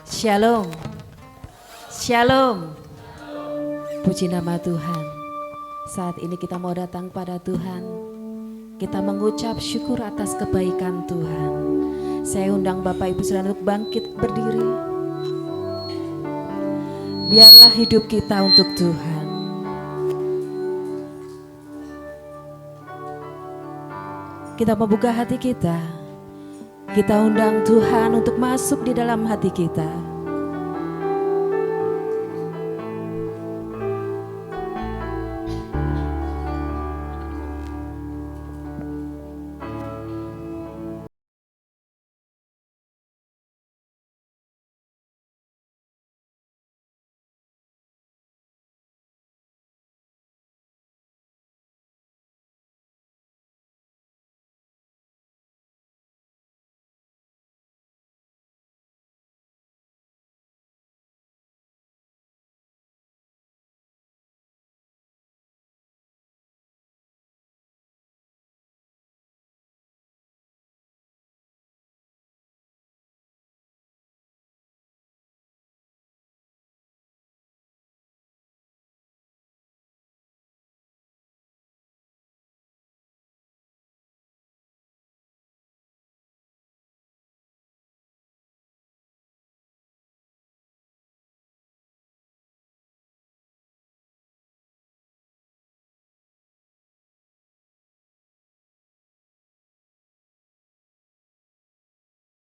Shalom, Shalom. Puji nama Tuhan. Saat ini kita mau datang pada Tuhan. Kita mengucap syukur atas kebaikan Tuhan. Saya undang Bapak Ibu Saudara untuk bangkit berdiri. Biarlah hidup kita untuk Tuhan. Kita membuka hati kita. Kita undang Tuhan untuk masuk di dalam hati kita.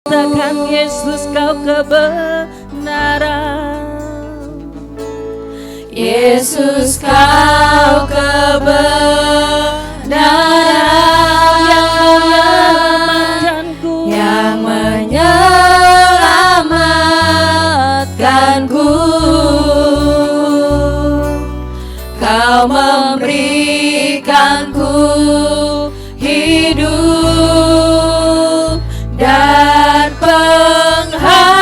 Katakan Yesus kau kebenaran, Yesus kau kebenaran yang menyelamatkanku. Kau memberikanku hidup dan pengharapan.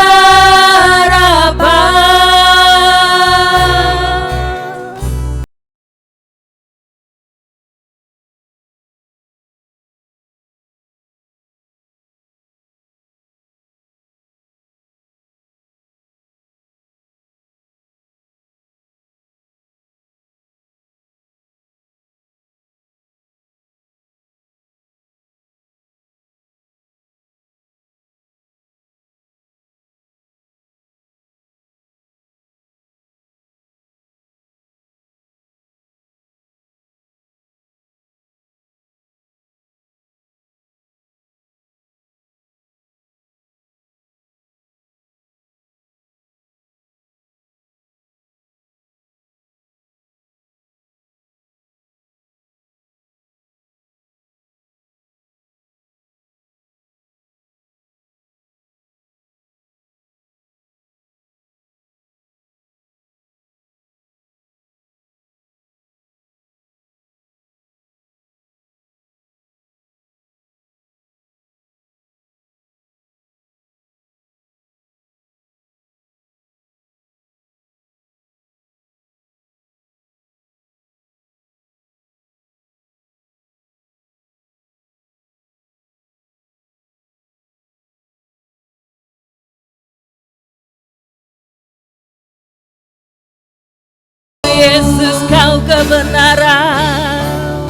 Yesus kau kebenaran,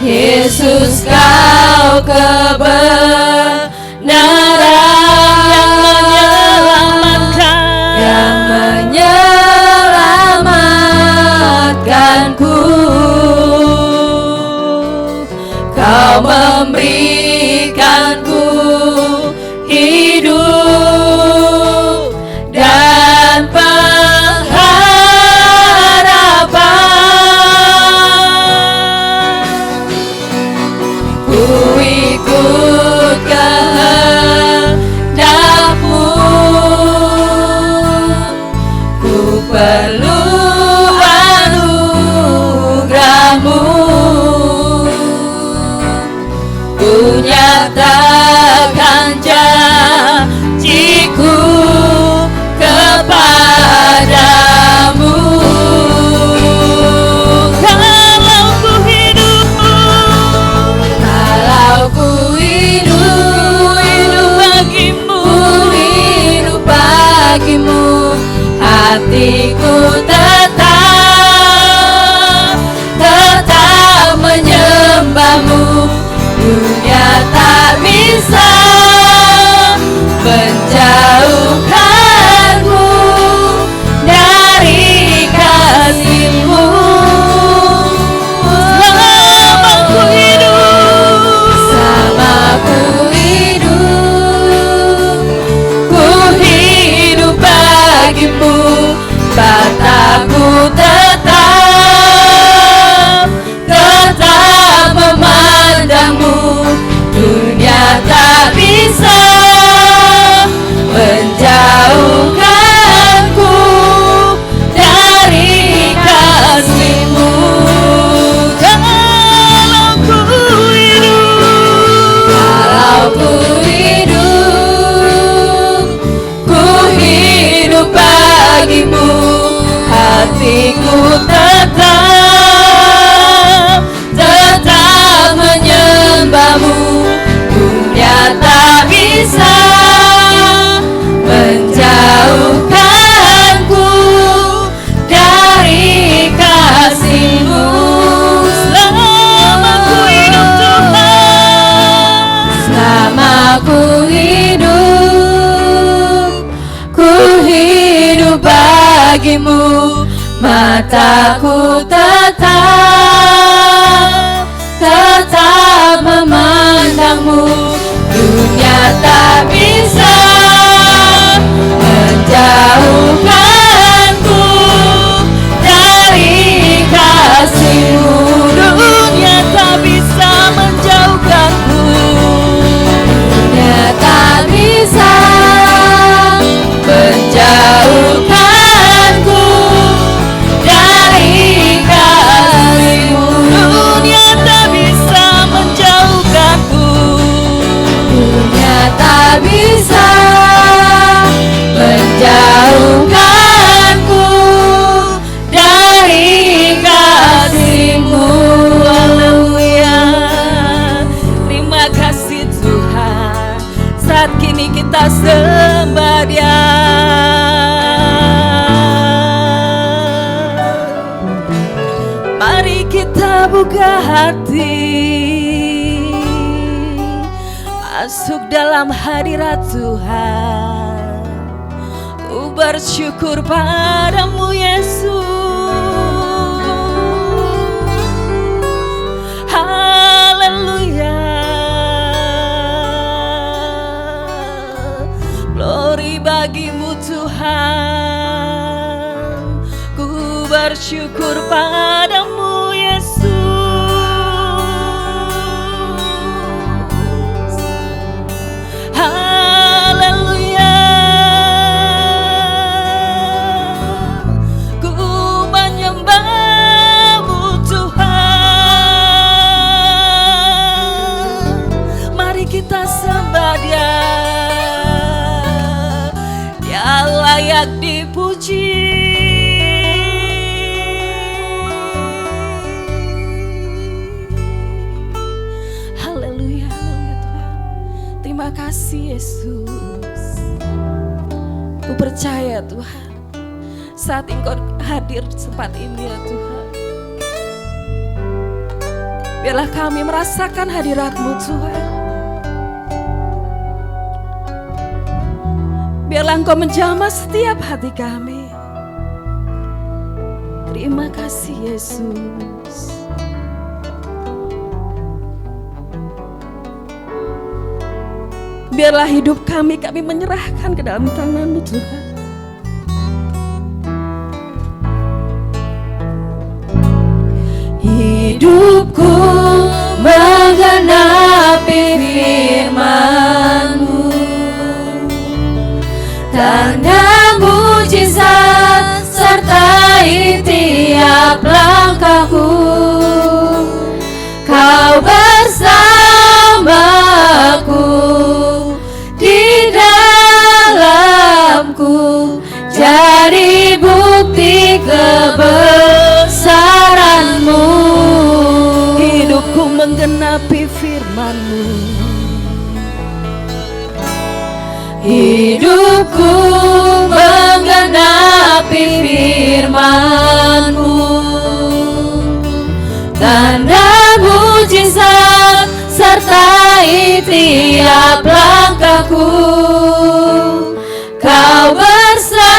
Yesus kau kebenaran yang menyelamatkanku. Kau memberikanku hidup dan pengharapan. Ku ikut kehendak-Mu, ku perlu anugerah-Mu. Ku kasih-Mu, mataku tetap memandang-Mu. Dunia tak bisa menjauhkanku dari kasih-Mu. Dunia tak bisa menjauhkanku, Dunia tak bisa menjauhkanku dari kasih-Mu. dunia tak bisa menjauhkanku, Dunia tak bisa menjauhkanku dari kasih-Mu. haleluya. Terima kasih Tuhan, saat kini kita sembah Dia. Mari kita buka hati, masuk dalam hadirat Tuhan. Ku bersyukur padamu Yesus. Haleluya. Glory bagimu Tuhan. Ku bersyukur padamu Yesus. Haleluya. Ku menyembah-Mu Tuhan. Mari kita sembah Dia. Dia layak dipuji. Haleluya, haleluya Tuhan. Terima kasih Yesus. Ku percaya Tuhan, saat Engkau hadir di tempat ini ya Tuhan, biarlah kami merasakan hadirat-Mu Tuhan. Biarlah Engkau menjamah setiap hati kami. Terima kasih Yesus. Biarlah hidup kami menyerahkan ke dalam tangan-Mu Tuhan. Hidupku menggenapi firman-Mu, tanda mujizat sertai tiap langkahku. Kau bersamaku, di dalamku, jadi bukti kebesaran-Mu. Hidupku menggenapi firman-Mu, hidupku menggenapi firman-Mu, tanda mujizat sertai tiap langkahku. Kau bersamaku,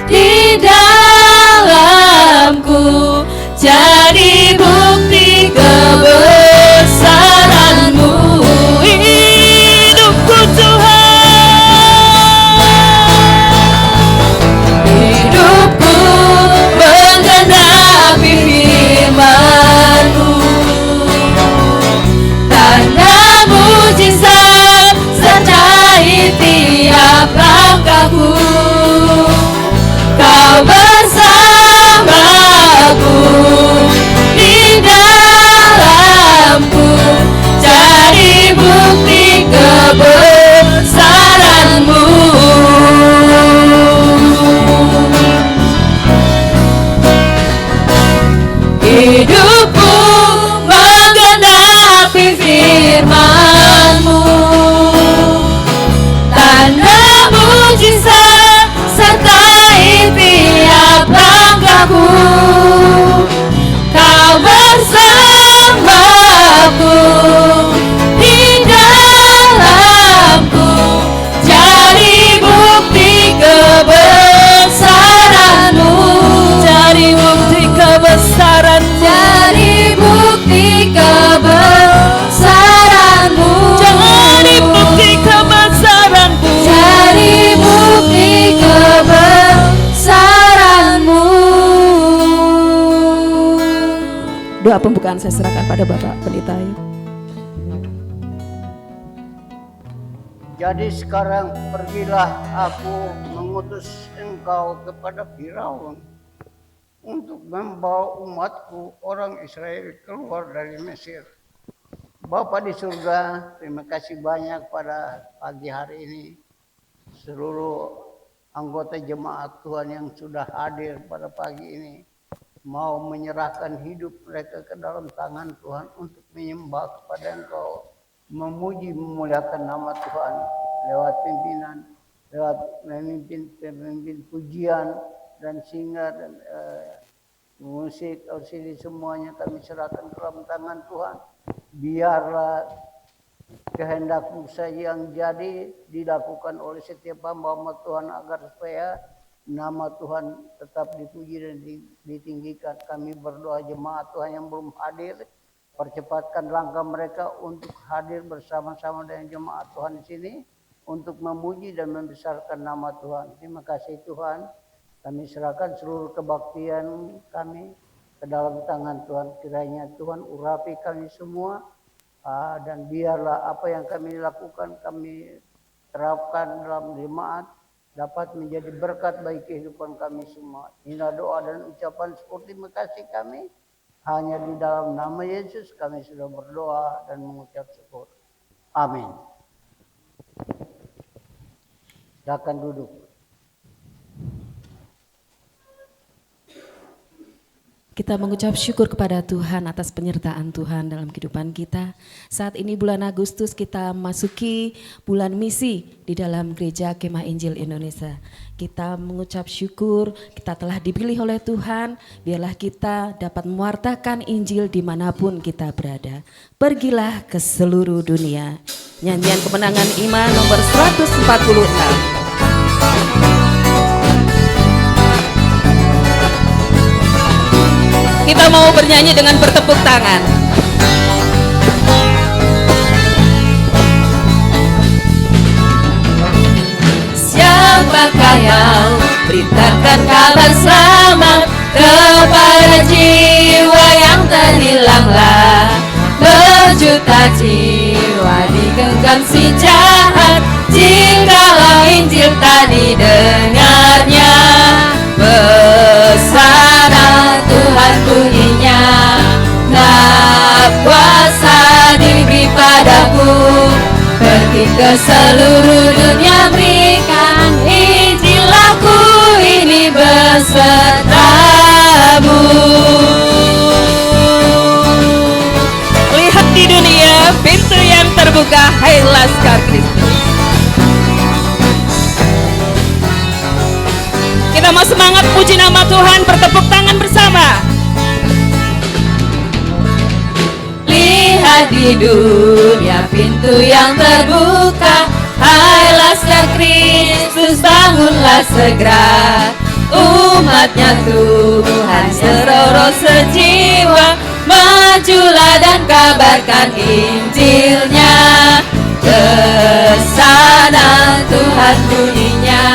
di dalamku, jadi bukti kebesaran-Mu. hidupku Tuhan, Hidupku menggenapi firman-Mu, tanda mujizat sertai tiap langkahku. Kau bersamaku, di dalamku, jadi bukti kebesaran-Mu. Hidupku menggenapi firman-Mu, tanda mujizat sertai tiap langkahku. Kau bersamaku, di dalamku, jadi bukti Doa pembukaan saya serahkan pada Bapak Pendeta. Jadi sekarang pergilah aku mengutus engkau kepada Firaun untuk membawa umatku orang Israel keluar dari Mesir. Bapa di surga, terima kasih banyak pada pagi hari ini. Seluruh anggota jemaat Tuhan yang sudah hadir pada pagi ini mau menyerahkan hidup mereka ke dalam tangan Tuhan untuk menyembah kepada Engkau, memuji memuliakan nama Tuhan lewat pimpinan, lewat pemimpin pujian dan singer dan musik, auxili semuanya kami serahkan ke dalam tangan Tuhan. Biarlah kehendakmu saja yang jadi dilakukan oleh setiap hamba Tuhan agar supaya nama Tuhan tetap dipuji dan ditinggikan. Kami berdoa jemaat Tuhan yang belum hadir, percepatkan langkah mereka untuk hadir bersama-sama dengan jemaat Tuhan di sini untuk memuji dan membesarkan nama Tuhan. Terima kasih Tuhan. Kami serahkan seluruh kebaktian kami ke dalam tangan Tuhan. Kiranya Tuhan urapi kami semua dan biarlah apa yang kami lakukan kami terapkan dalam jemaat dapat menjadi berkat bagi kehidupan kami semua. Inilah doa dan ucapan seperti terima kasih kami. Hanya di dalam nama Yesus kami sudah berdoa dan mengucap syukur. Amin. Silakan duduk. Kita mengucap syukur kepada Tuhan atas penyertaan Tuhan dalam kehidupan kita. Saat ini bulan Agustus kita masuki bulan misi di dalam Gereja Kemah Injil Indonesia. Kita mengucap syukur kita telah dipilih oleh Tuhan. Biarlah kita dapat mewartakan Injil dimanapun kita berada. Pergilah ke seluruh dunia. Nyanyian Kemenangan Iman nomor 146. Kita mau bernyanyi dengan bertepuk tangan. Siapakah yang beritakan kabar selamat kepada jiwa yang terhilanglah? Berjuta jiwa digenggam si jahat, jikalau Injil tak didengarnya. Bersana Tuhan bunyinya, nah kuasa diberi padaku. Pergi ke seluruh dunia, berikan Injil, aku ini besertamu. Lihat di dunia pintu yang terbuka, hai Laskar Kristus. Kita mau semangat puji nama Tuhan, bertepuk tangan bersama. Lihat di dunia pintu yang terbuka, hai Laskar Kristus bangunlah segera. Umatnya Tuhan seroros sejiwa, majulah dan kabarkan Injilnya. Kesana Tuhan bunyinya,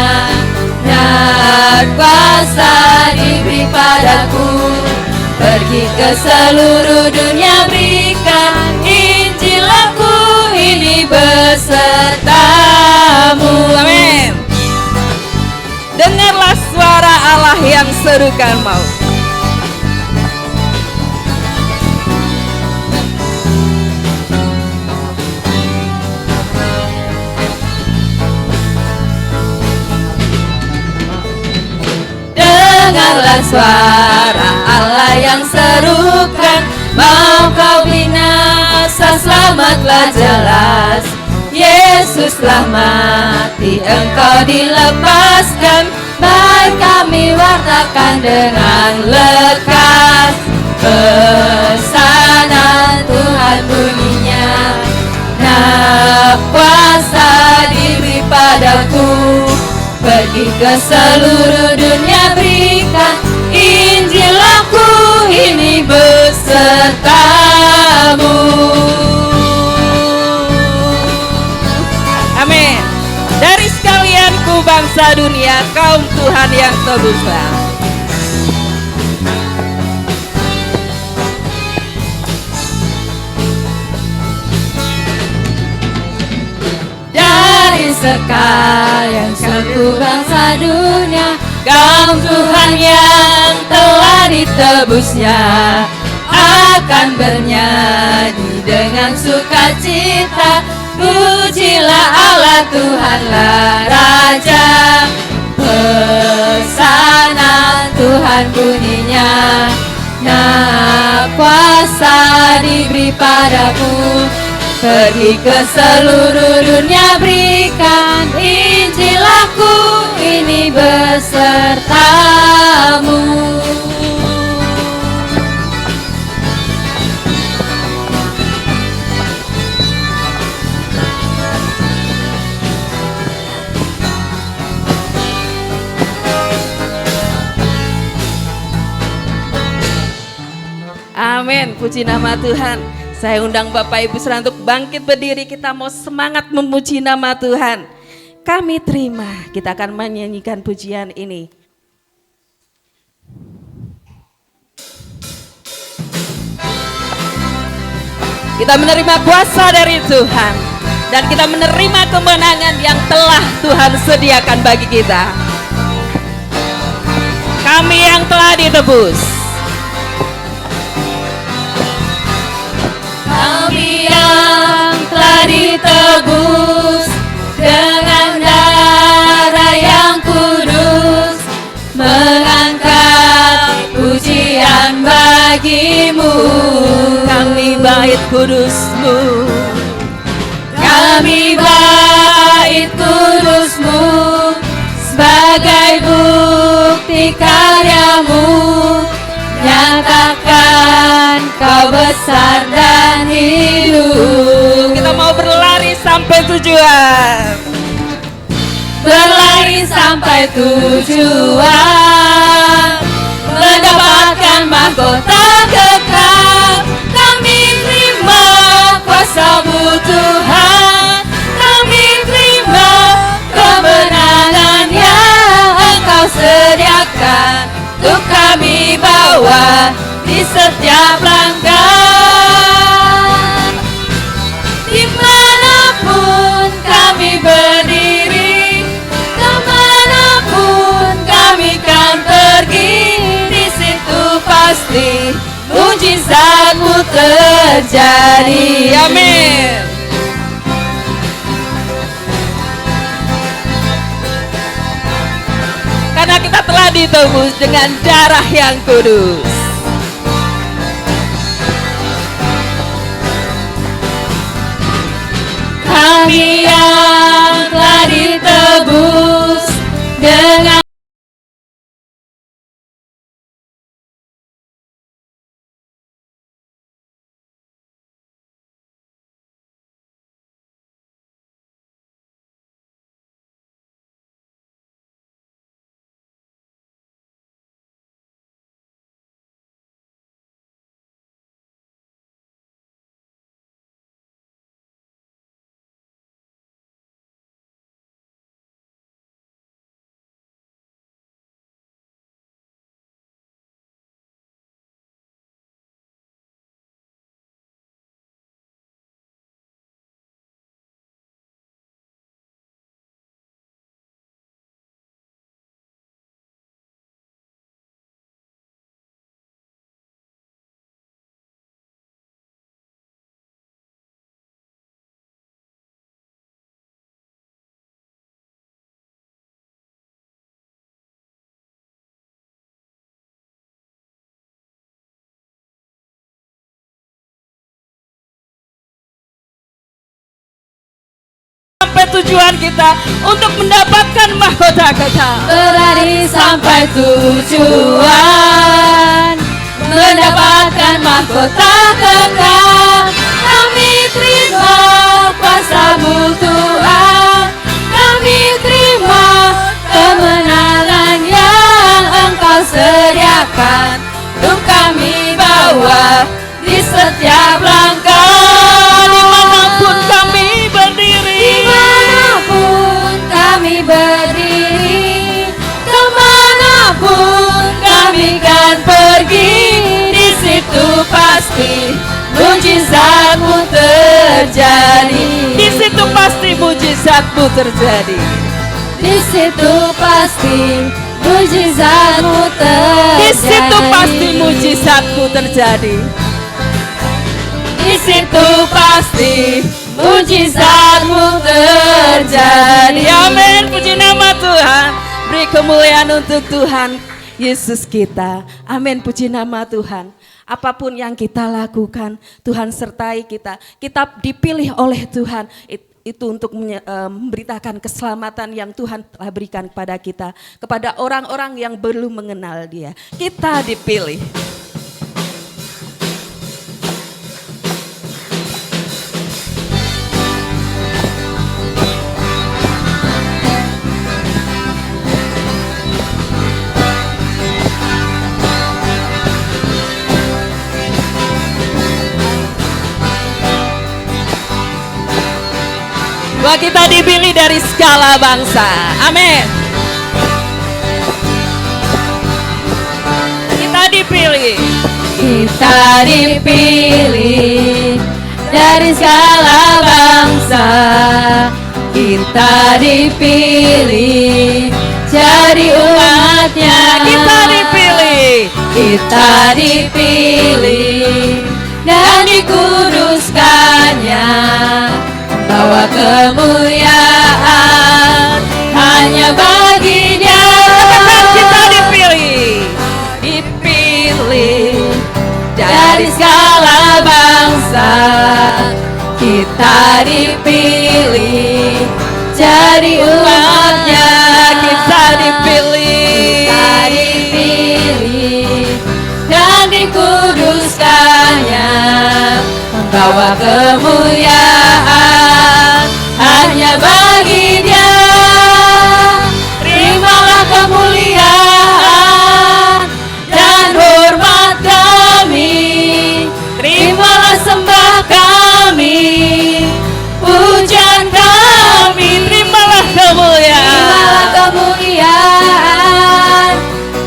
dan kuasa diberi padaku. Pergi ke seluruh dunia, berikan Injil, aku ini besertamu. Amin. Dengarlah suara Allah yang serukan maut. Dengarlah suara Allah yang serukan, mau kau binasa selamatlah jelas. Yesuslah mati, engkau dilepaskan, baik kami wartakan dengan lekas. Kesana Tuhan bunyinya, nah kuasa diberi padaku. Pergi ke seluruh dunia, berikan Injil, aku ini besertamu. Amin. Dari sekalianku bangsa dunia, kaum Tuhan yang terbesar. kekal yang sekurang dunia. Kaum Tuhan yang telah ditebusnya akan bernyanyi dengan sukacita. Pujilah Allah, Tuhanlah Raja. Hosana Tuhan bunyinya, nah kuasa diberi padamu. Pergi ke seluruh dunia, berikan Injil, aku ini besertamu. Amin, puji nama Tuhan. Saya undang Bapak Ibu Saudara untuk bangkit berdiri. Kita mau semangat memuji nama Tuhan. Kami terima, kita akan menyanyikan pujian ini. Kita menerima kuasa dari Tuhan dan kita menerima kemenangan yang telah Tuhan sediakan bagi kita. Kami yang telah ditebus, Kami yang telah ditebus dengan darah yang kudus, mengangkat pujian bagimu. kami bait kudus-Mu. Kami bait kudus-Mu sebagai bukti karya-Mu. Nyatakan Kau besar dan hidup. Kita mau berlari sampai tujuan. Berlari sampai tujuan, mendapatkan mahkota kekal. Kami terima kuasa-Mu Tuhan. Kami terima kemenangan yang Engkau sediakan untuk kami bawa di setiap langkah. Dimanapun kami berdiri, kemanapun kami kan pergi, di situ pasti mujizat-Mu terjadi. Amin. Karena kita telah ditebus dengan darah yang kudus. Kami yang telah ditebus dengan Sampai tujuan kita untuk mendapatkan mahkota kekal. berlari sampai tujuan, mendapatkan mahkota kekal. Kami terima kuasa-Mu Tuhan. Kami terima kemenangan yang Engkau sediakan untuk kami bawa di setiap langkah. Dimanapun kami berdiri, Dimanapun kami berdiri, kemanapun kami kan pergi, di situ pasti mujizat-Mu terjadi. di situ pasti mujizat. mujizatmu terjadi. Di situ pasti mujizatmu terjadi. Di situ pasti mujizatmu terjadi. Di situ pasti mujizatmu terjadi. Amin. Puji nama Tuhan. Beri kemuliaan untuk Tuhan Yesus kita. Amin. Puji nama Tuhan. Apapun yang kita lakukan, Tuhan sertai kita. Kita dipilih oleh Tuhan itu untuk memberitakan keselamatan yang Tuhan telah berikan kepada kita, kepada orang-orang yang belum mengenal Dia. Kita dipilih. Bahwa kita dipilih dari segala bangsa. Amin. Kita dipilih. Kita dipilih dari segala bangsa. Kita dipilih jadi umatnya. Kita dipilih. Kita dipilih dan dikuduskannya, bawa kemuliaan hanya bagi Dia. Kita dipilih. Dipilih dari segala bangsa. Kita dipilih jadi umatnya. Kita dipilih. Kita dipilih dan dikuduskannya, membawa kemuliaan hanya bagi Dia. Terimalah kemuliaan dan hormat kami. Terimalah sembah kami, pujian kami. Terimalah kemuliaan. Terimalah kemuliaan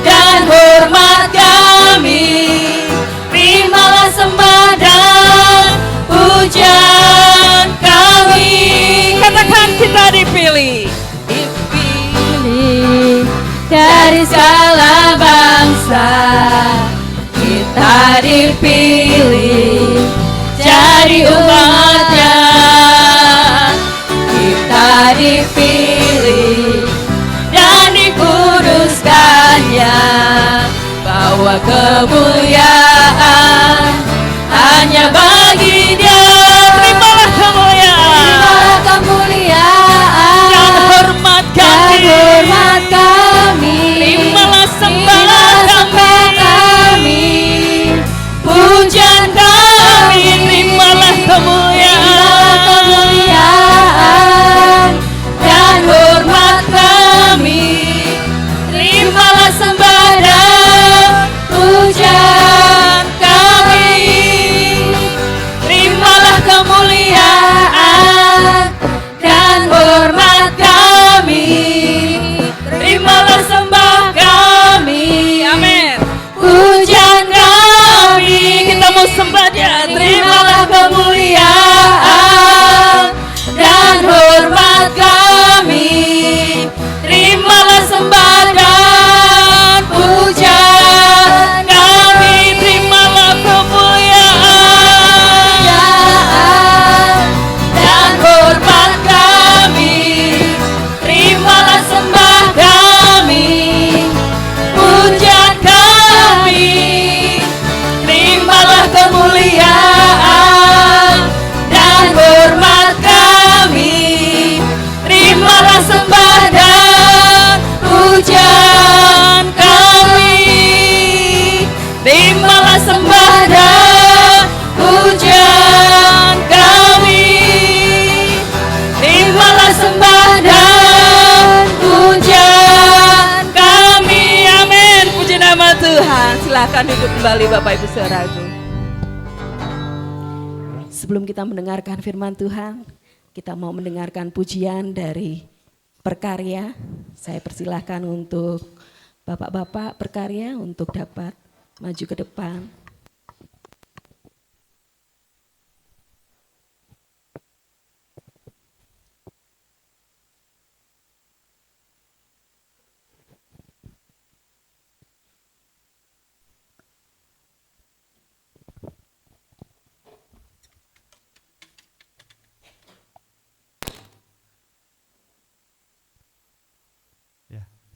dan hormat kami. Terimalah sembah dan pujian kami. Katakan kita dipilih. Dipilih dari segala bangsa. Kita dipilih jadi umatnya. Kita dipilih dan dikuduskannya, bawa kemuliaan hanya bagi Dia. Terimalah kemuliaan. Terimalah kemuliaan Dan hormat dan kami. hormat kami. Terimalah sembah sembah kami, pujian kami. Terimalah kemuliaan. Kemuliaan dan hormat kami. Terimalah sembah dan pujian kami. Terimalah kemuliaan dan hormat kami. Terimalah sembah kami. Amin. Pujian kami. Kita mau sembah Dia. Terimalah kemuliaan dan hormat kami. Terimalah sembah dan pujian kami. Terimalah kemuliaan. Dan hormat kami. Terimalah sembah kami, pujian kami. Terimalah kemuliaan dan hormat kami. Terimalah sembah dan pujian kami. Terimalah sembah dan pujian kami. Terimalah sembah dan pujian kami. Amin. Puji nama Tuhan. Silakan duduk kembali Bapak Ibu Saudaraku. Sebelum kita mendengarkan firman Tuhan, kita mau mendengarkan pujian dari Perkarya. Saya persilahkan untuk Bapak-bapak Perkarya untuk dapat maju ke depan.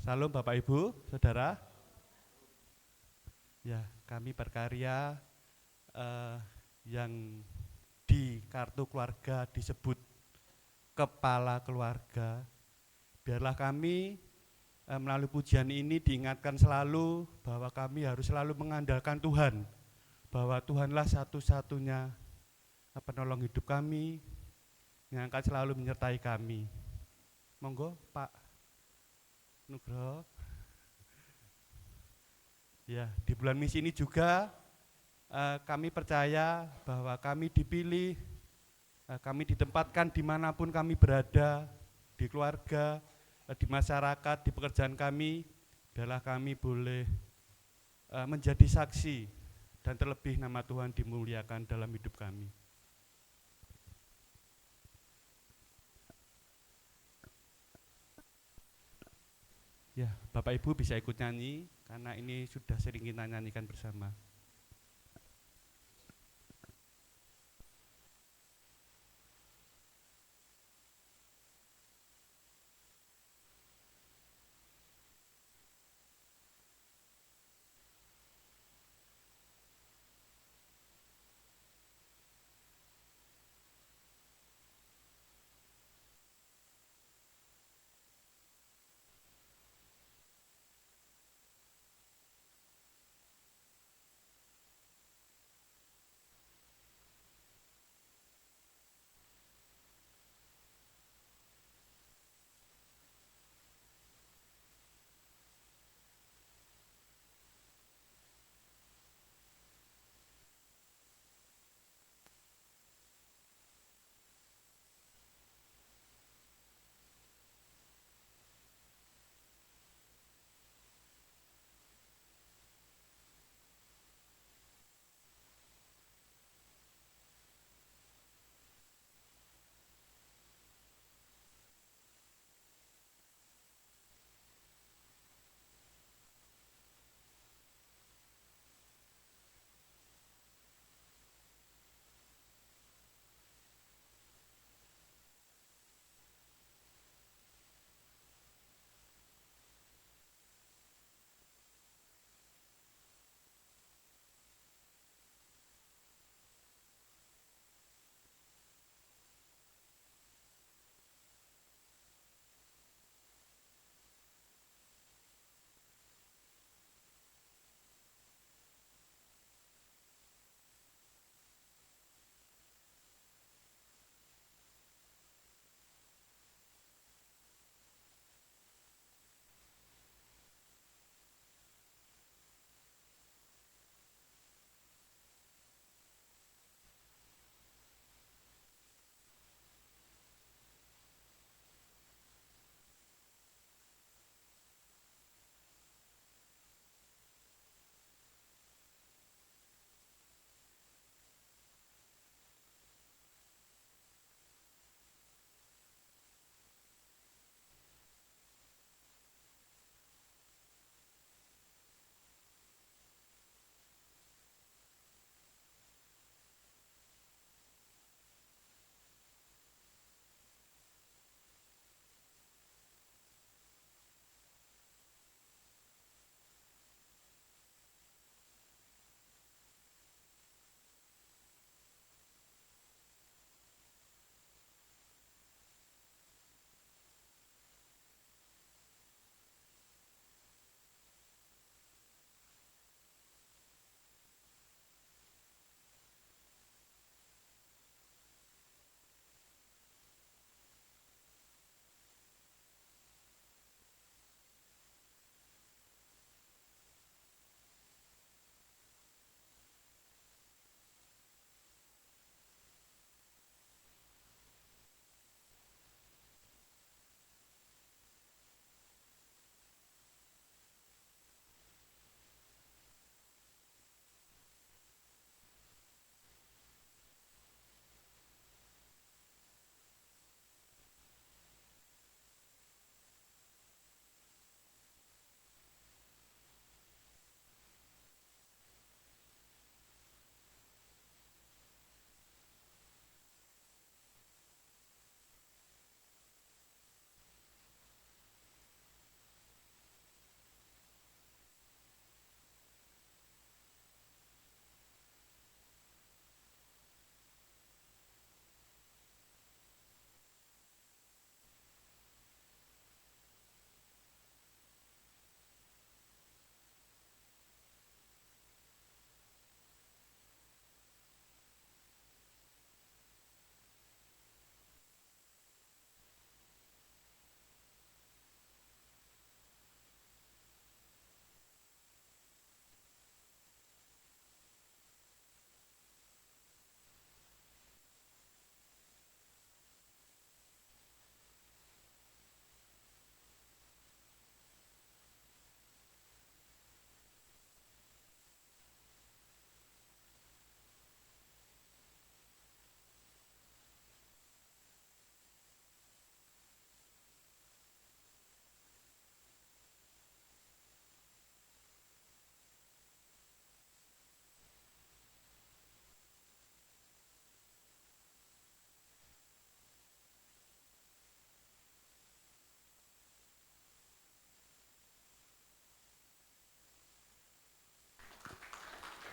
Salam Bapak Ibu, Saudara. Ya, kami berkarya yang di kartu keluarga disebut kepala keluarga. Biarlah kami melalui pujian ini diingatkan selalu bahwa kami harus selalu mengandalkan Tuhan, bahwa Tuhanlah satu-satunya penolong hidup kami, yang akan selalu menyertai kami. Monggo Pak Nugroho. Ya, di bulan misi ini juga kami percaya bahwa kami dipilih, kami ditempatkan dimanapun kami berada, di keluarga, di masyarakat, di pekerjaan kami, biarlah kami boleh menjadi saksi dan terlebih nama Tuhan dimuliakan dalam hidup kami. Ya, Bapak Ibu bisa ikut nyanyi karena ini sudah sering kita nyanyikan bersama.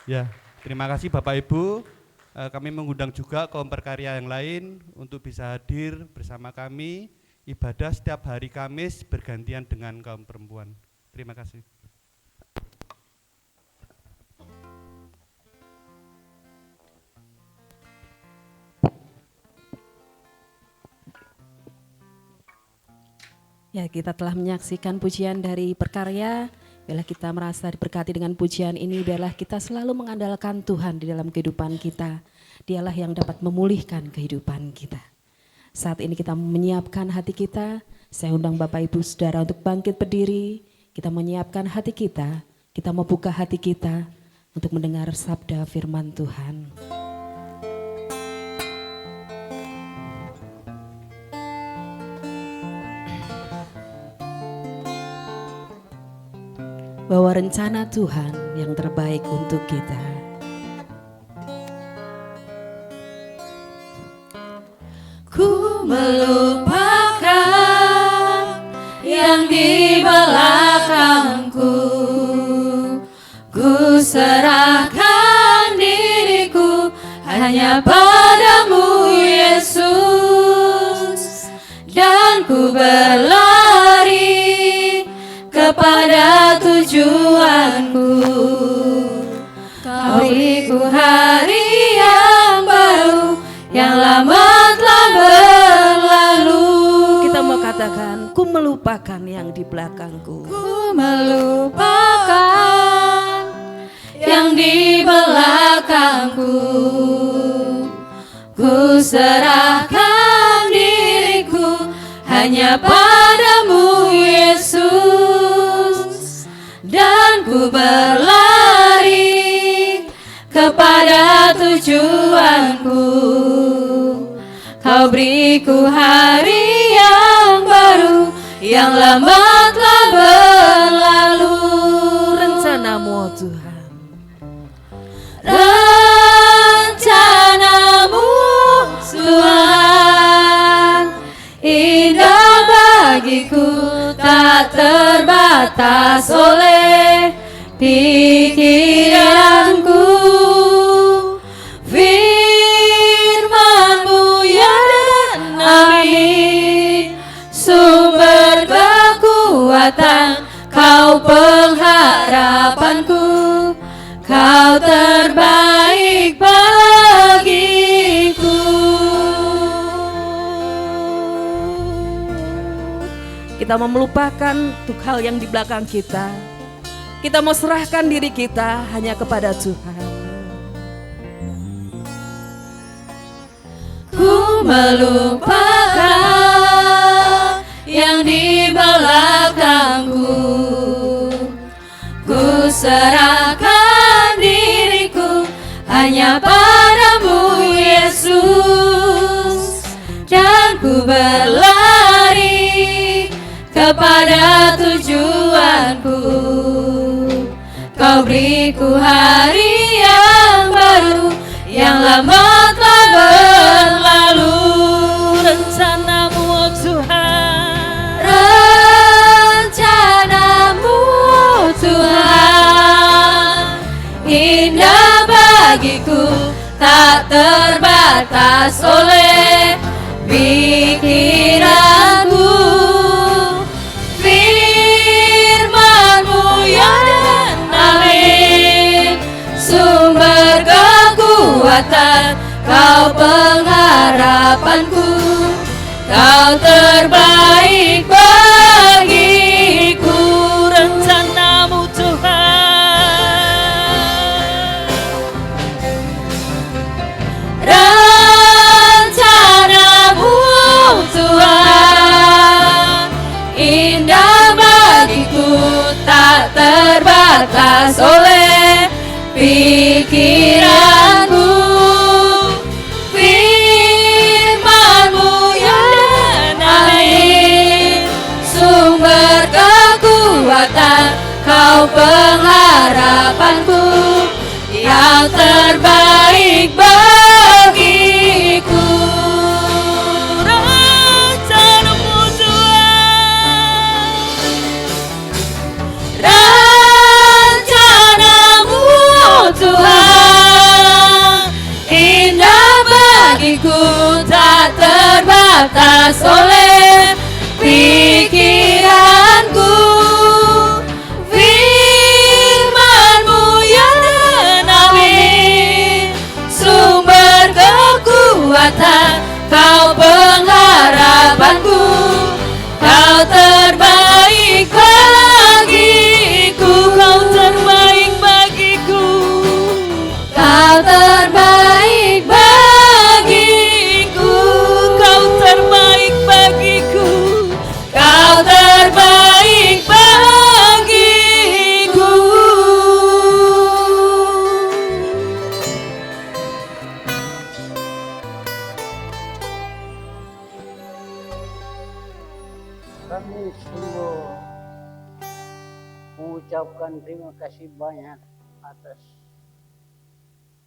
Ya, terima kasih Bapak Ibu. Kami mengundang juga kaum perkarya yang lain untuk bisa hadir bersama kami ibadah setiap hari Kamis bergantian dengan kaum perempuan. Terima kasih. Ya, kita telah menyaksikan pujian dari perkarya. Biarlah kita merasa diberkati dengan pujian ini, biarlah kita selalu mengandalkan Tuhan di dalam kehidupan kita. Dialah yang dapat memulihkan kehidupan kita. Saat ini kita menyiapkan hati kita. Saya undang Bapak Ibu Saudara untuk bangkit berdiri. Kita menyiapkan hati kita membuka hati kita untuk mendengar sabda firman Tuhan. Bahwa rencana Tuhan yang terbaik untuk kita. Ku melupakan yang di belakangku, ku serahkan diriku hanya padamu Yesus, dan ku berlari kepada tujuanku. Kau beriku hari yang baru, yang lama telah berlalu. Kita mau katakan, ku melupakan yang di belakangku. Ku melupakan yang di belakangku, ku serahkan diriku hanya padamu Yesus, dan ku berlari kepada tujuanku. Kau beriku hari yang baru, yang lama telah berlalu. Rencanamu oh Tuhan, rencanamu Tuhan indah bagiku, tak terbatas oleh pikiranku. Firman-Mu ya dan amin, sumber kekuatan, Kau pengharapanku, Kau terbaik bagiku. kita mau melupakan untuk hal yang di belakang kita. Kita mau serahkan diri kita hanya kepada Tuhan. Ku melupakan yang di belakangku, ku serahkan diriku hanya padamu Yesus, dan ku berlari kepada tujuanku. Kau beriku hari yang baru, yang lama telah berlalu. Rencanamu oh Tuhan, rencanamu Tuhan indah bagiku, tak terbatas oleh pikiranku. Firman-Mu ya dan amin, sumber kekuatan, Kau pengharapanku, Kau terbaik bagiku. rencanamu Tuhan, rencanamu Tuhan indah bagiku, tak terbatas oleh pikiranku. Firman-Mu ya dan amin, sumber kekuatan, Kau pengharapanku, yang terbaik bagiku. rencanamu Tuhan, Rencana atas oleh pikiranku. Firman-Mu ya dan amin, sumber kekuatan, Kau pengharapanku, Kau terbaik bagiku, Kau terbaik bagiku, Kau terbaik bagiku, Kau terbaik bagiku, Kau terbaik bagiku. Kami sungguh mengucapkan terima kasih banyak atas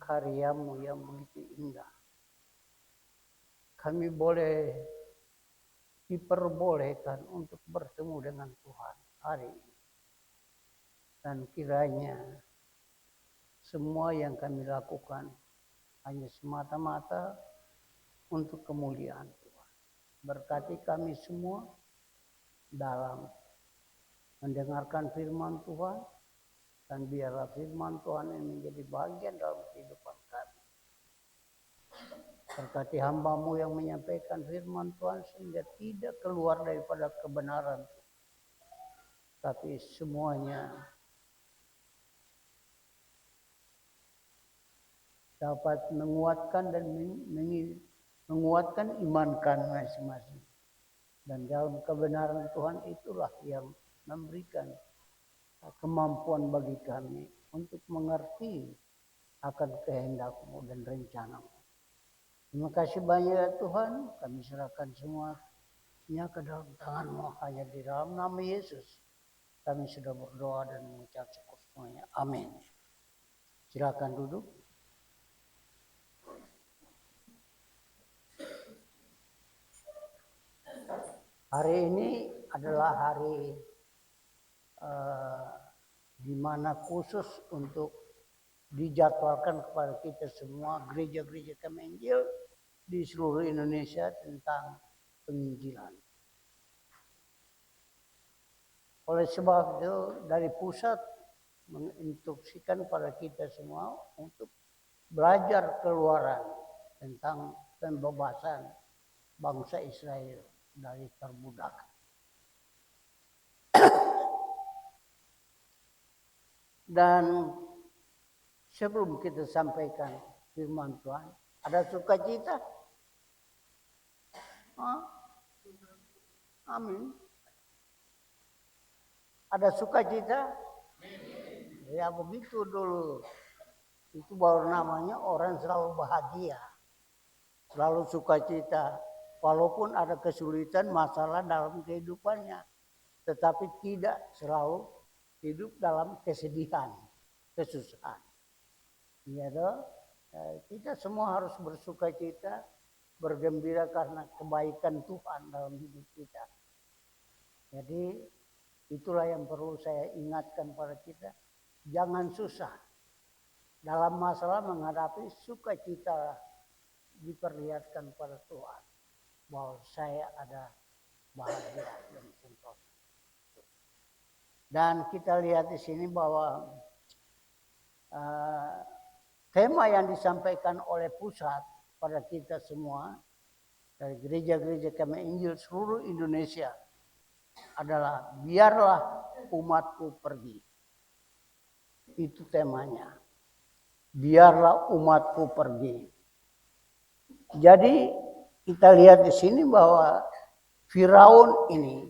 karya-Mu yang begitu indah. Kami boleh diperbolehkan untuk bertemu dengan Tuhan hari ini. Dan kiranya semua yang kami lakukan hanya semata-mata untuk kemuliaan Tuhan. Berkati kami semua dalam mendengarkan firman Tuhan, dan biarlah firman Tuhan ini menjadi bagian dalam kehidupan kami. Berkati hamba-Mu yang menyampaikan firman Tuhan sehingga tidak keluar daripada kebenaran, tapi semuanya dapat menguatkan dan menguatkan iman kami masing-masing. Dan dalam kebenaran Tuhan itulah yang memberikan kemampuan bagi kami untuk mengerti akan kehendak-Mu dan rencana-Mu. Terima kasih banyak ya Tuhan, kami serahkan semuanya ke dalam tangan-Mu, hanya di dalam nama Yesus kami sudah berdoa dan mengucap syukur semuanya. Amin. Silakan duduk. Hari ini adalah hari di mana khusus untuk dijadwalkan kepada kita semua gereja-gereja Kemenjil di seluruh Indonesia tentang penginjilan. Oleh sebab itu dari pusat menginstruksikan pada kita semua untuk belajar keluaran tentang pembebasan bangsa Israel dari perbudakan. Dan sebelum kita sampaikan firman Tuhan, ada sukacita? Amin. Ada sukacita? Ya begitu dulu. Itu baru namanya orang selalu bahagia. Selalu sukacita. Walaupun ada kesulitan, masalah dalam kehidupannya. Tetapi tidak selalu hidup dalam kesedihan, kesusahan. Ya toh? Kita semua harus bersukacita, bergembira karena kebaikan Tuhan dalam hidup kita. Jadi itulah yang perlu saya ingatkan pada kita. Jangan susah. Dalam masalah menghadapi sukacita diperlihatkan pada Tuhan. Bahwa saya ada bahagia dan sentosa. Dan kita lihat di sini bahwa tema yang disampaikan oleh pusat pada kita semua dari gereja-gereja Kemenjil seluruh Indonesia adalah biarlah umatku pergi. Itu temanya. Biarlah umatku pergi. Jadi kita lihat di sini bahwa Firaun ini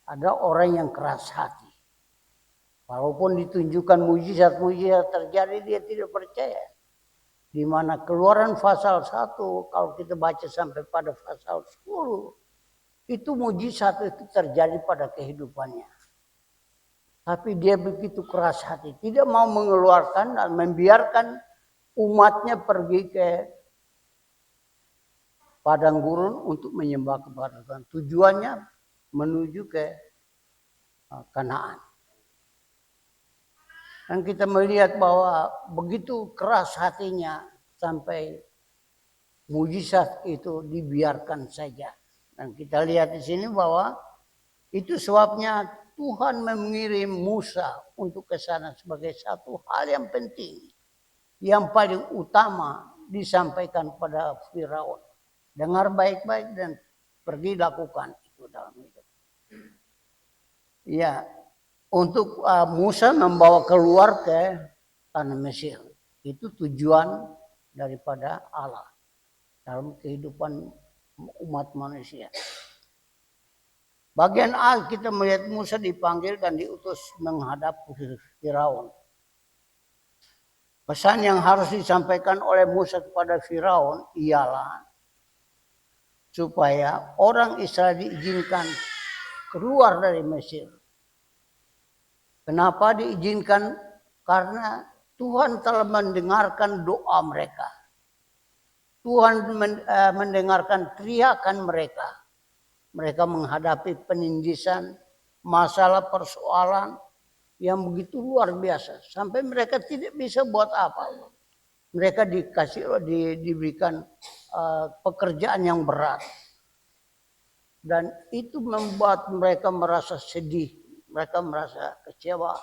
ada orang yang keras hati. Walaupun ditunjukkan mujizat-mujizat terjadi, dia tidak percaya. Di mana Keluaran pasal 1, kalau kita baca sampai pada pasal 10, itu mujizat itu terjadi pada kehidupannya. Tapi dia begitu keras hati, tidak mau mengeluarkan dan membiarkan umatnya pergi ke padang gurun untuk menyembah kepada Tuhan. Tujuannya menuju ke Kanaan. Dan kita melihat bahwa begitu keras hatinya sampai mujizat itu dibiarkan saja. Dan kita lihat di sini bahwa itu sebabnya Tuhan mengirim Musa untuk ke sana sebagai satu hal yang penting, yang paling utama disampaikan pada Firaun. Dengar baik-baik dan pergi lakukan itu dalam hidup. Ya, untuk Musa membawa keluar ke tanah Mesir. Itu tujuan daripada Allah dalam kehidupan umat manusia. Bagian A kita melihat Musa dipanggil dan diutus menghadap Firaun. Pesan yang harus disampaikan oleh Musa kepada Firaun ialah supaya orang Israel diizinkan keluar dari Mesir. Kenapa diizinkan? Karena Tuhan telah mendengarkan doa mereka. Tuhan mendengarkan teriakan mereka. Mereka menghadapi penindisan, masalah persoalan yang begitu luar biasa. Sampai mereka tidak bisa buat apa. Mereka diberikan pekerjaan yang berat. Dan itu membuat mereka merasa sedih. Mereka merasa kecewa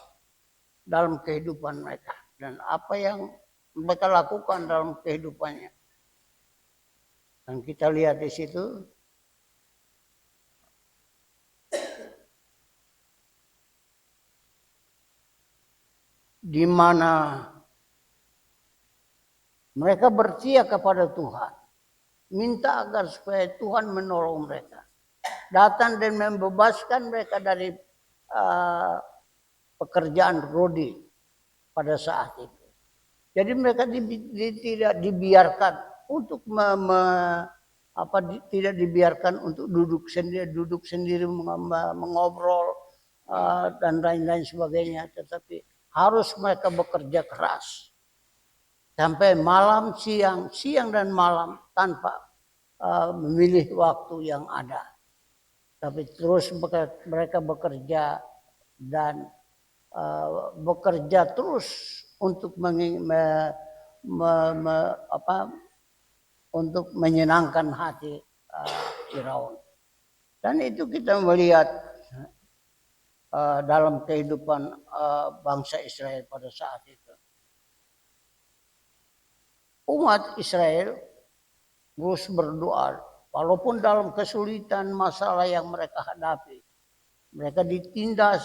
dalam kehidupan mereka. Dan apa yang mereka lakukan dalam kehidupannya. Dan kita lihat di situ. Di mana mereka berseru kepada Tuhan. Minta agar supaya Tuhan menolong mereka. Datang dan membebaskan mereka dari pekerjaan rodi pada saat itu. Jadi mereka tidak dibiarkan untuk tidak dibiarkan untuk duduk sendiri mengobrol dan lain-lain sebagainya, tetapi harus mereka bekerja keras sampai malam, siang dan malam tanpa memilih waktu yang ada. Tapi terus mereka bekerja dan bekerja terus untuk untuk menyenangkan hati Firaun. Dan itu kita melihat dalam kehidupan bangsa Israel pada saat itu. Umat Israel terus berdoa. Walaupun dalam kesulitan masalah yang mereka hadapi. Mereka ditindas,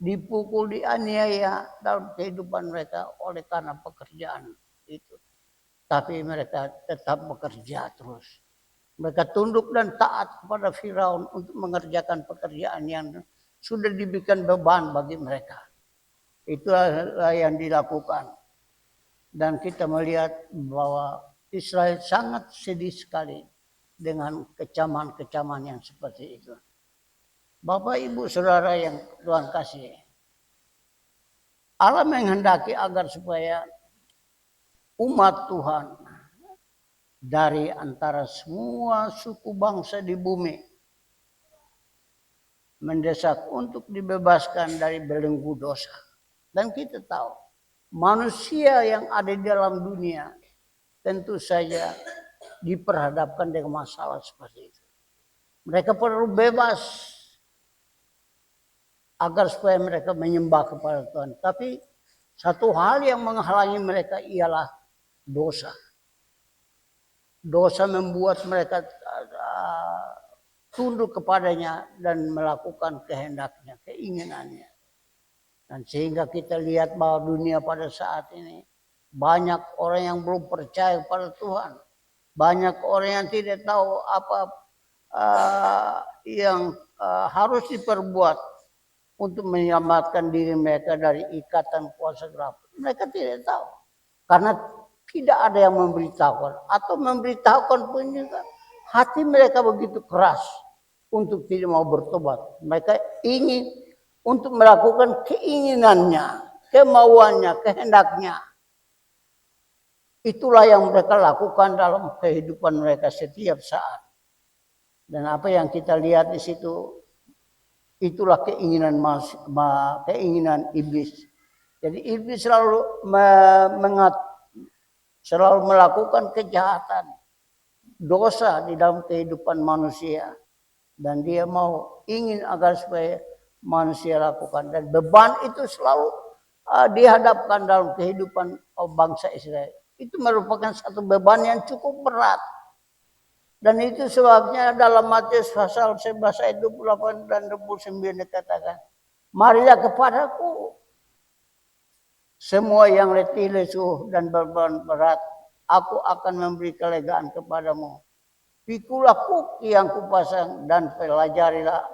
dipukul, dianiaya dalam kehidupan mereka oleh karena pekerjaan itu. Tapi mereka tetap bekerja terus. Mereka tunduk dan taat kepada Firaun untuk mengerjakan pekerjaan yang sudah diberikan beban bagi mereka. Itulah yang dilakukan. Dan kita melihat bahwa Israel sangat sedih sekali dengan kecaman-kecaman yang seperti itu. Bapak, Ibu, Saudara yang Tuhan kasih. Allah menghendaki agar supaya umat Tuhan dari antara semua suku bangsa di bumi mendesak untuk dibebaskan dari belenggu dosa. Dan kita tahu manusia yang ada di dalam dunia tentu saja diperhadapkan dengan masalah seperti itu. Mereka perlu bebas agar supaya mereka menyembah kepada Tuhan. Tapi satu hal yang menghalangi mereka ialah dosa. Dosa membuat mereka tunduk kepadanya dan melakukan kehendaknya, keinginannya. Dan sehingga kita lihat bahwa dunia pada saat ini banyak orang yang belum percaya kepada Tuhan. Banyak orang yang tidak tahu apa yang harus diperbuat untuk menyelamatkan diri mereka dari ikatan kuasa gelap. Mereka tidak tahu. Karena tidak ada yang memberitahukan. Atau memberitahukan pun juga hati mereka begitu keras untuk tidak mau bertobat. Mereka ingin untuk melakukan keinginannya, kemauannya, kehendaknya. Itulah yang mereka lakukan dalam kehidupan mereka setiap saat. Dan apa yang kita lihat di situ, itulah keinginan iblis. Jadi iblis selalu selalu melakukan kejahatan, dosa di dalam kehidupan manusia. Dan dia ingin agar supaya manusia lakukan. Dan beban itu selalu dihadapkan dalam kehidupan bangsa Israel. Itu merupakan satu beban yang cukup berat. Dan itu sebabnya dalam Matius pasal 11 ayat 28 dan 29 dikatakan, marilah kepadaku semua yang letih lesu dan beban berat, aku akan memberi kelegaan kepadamu. Pikulah kuk yang kupasang dan belajarlah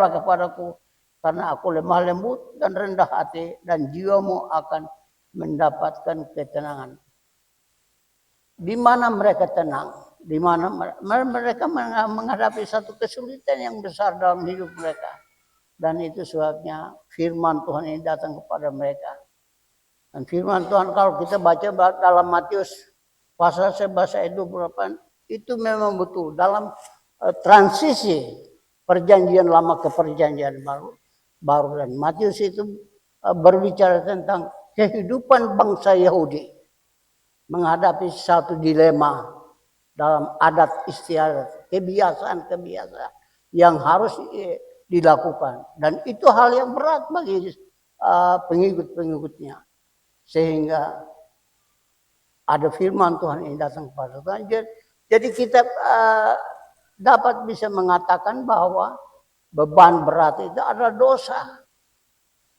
kepadaku, karena aku lemah lembut dan rendah hati, dan jiwamu akan mendapatkan ketenangan. Di mana mereka tenang? Di mana mereka menghadapi satu kesulitan yang besar dalam hidup mereka. Dan itu sebabnya firman Tuhan ini datang kepada mereka. Dan firman Tuhan kalau kita baca dalam Matius pasal 11 ayat 28, itu memang betul dalam transisi perjanjian lama ke perjanjian baru. Dan Matius itu berbicara tentang kehidupan bangsa Yahudi menghadapi satu dilema dalam adat istiadat, kebiasaan-kebiasaan yang harus dilakukan. Dan itu hal yang berat bagi pengikut-pengikutnya. Sehingga ada firman Tuhan yang datang kepada Tuhan. Jadi kita dapat bisa mengatakan bahwa beban berat itu adalah dosa.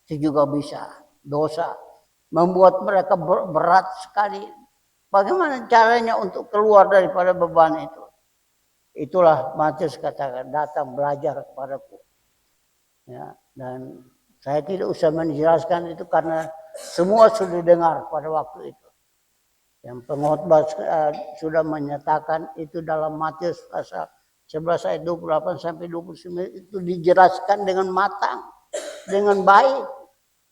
Itu juga bisa dosa. Membuat mereka berat sekali. Bagaimana caranya untuk keluar daripada beban itu? Itulah Matius katakan, datang belajar kepadaku. Ya, dan saya tidak usah menjelaskan itu karena semua sudah dengar pada waktu itu. Yang pengkhotbah sudah menyatakan itu dalam Matius pasal 11 ayat 28 sampai 29 itu dijelaskan dengan matang, dengan baik,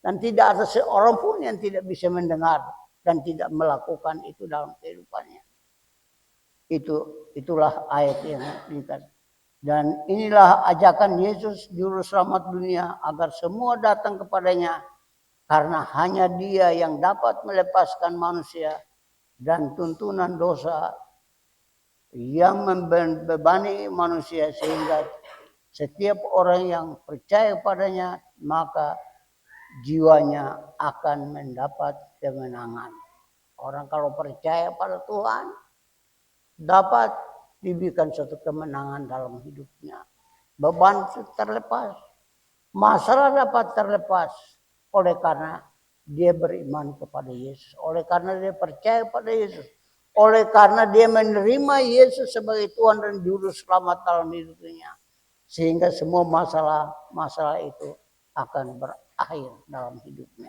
dan tidak ada seorang pun yang tidak bisa mendengar dan tidak melakukan itu dalam kehidupannya. Itulah ayat yang dikatakan. Dan inilah ajakan Yesus juru selamat dunia agar semua datang kepadanya, karena hanya Dia yang dapat melepaskan manusia dan tuntunan dosa yang membebani manusia, sehingga setiap orang yang percaya padanya maka jiwanya akan mendapat kemenangan. Orang kalau percaya pada Tuhan dapat diberikan suatu kemenangan dalam hidupnya. Beban terlepas, masalah dapat terlepas oleh karena dia beriman kepada Yesus, oleh karena dia percaya pada Yesus, oleh karena dia menerima Yesus sebagai Tuhan dan Juru Selamat dalam hidupnya, sehingga semua masalah itu akan berakhir dalam hidupnya.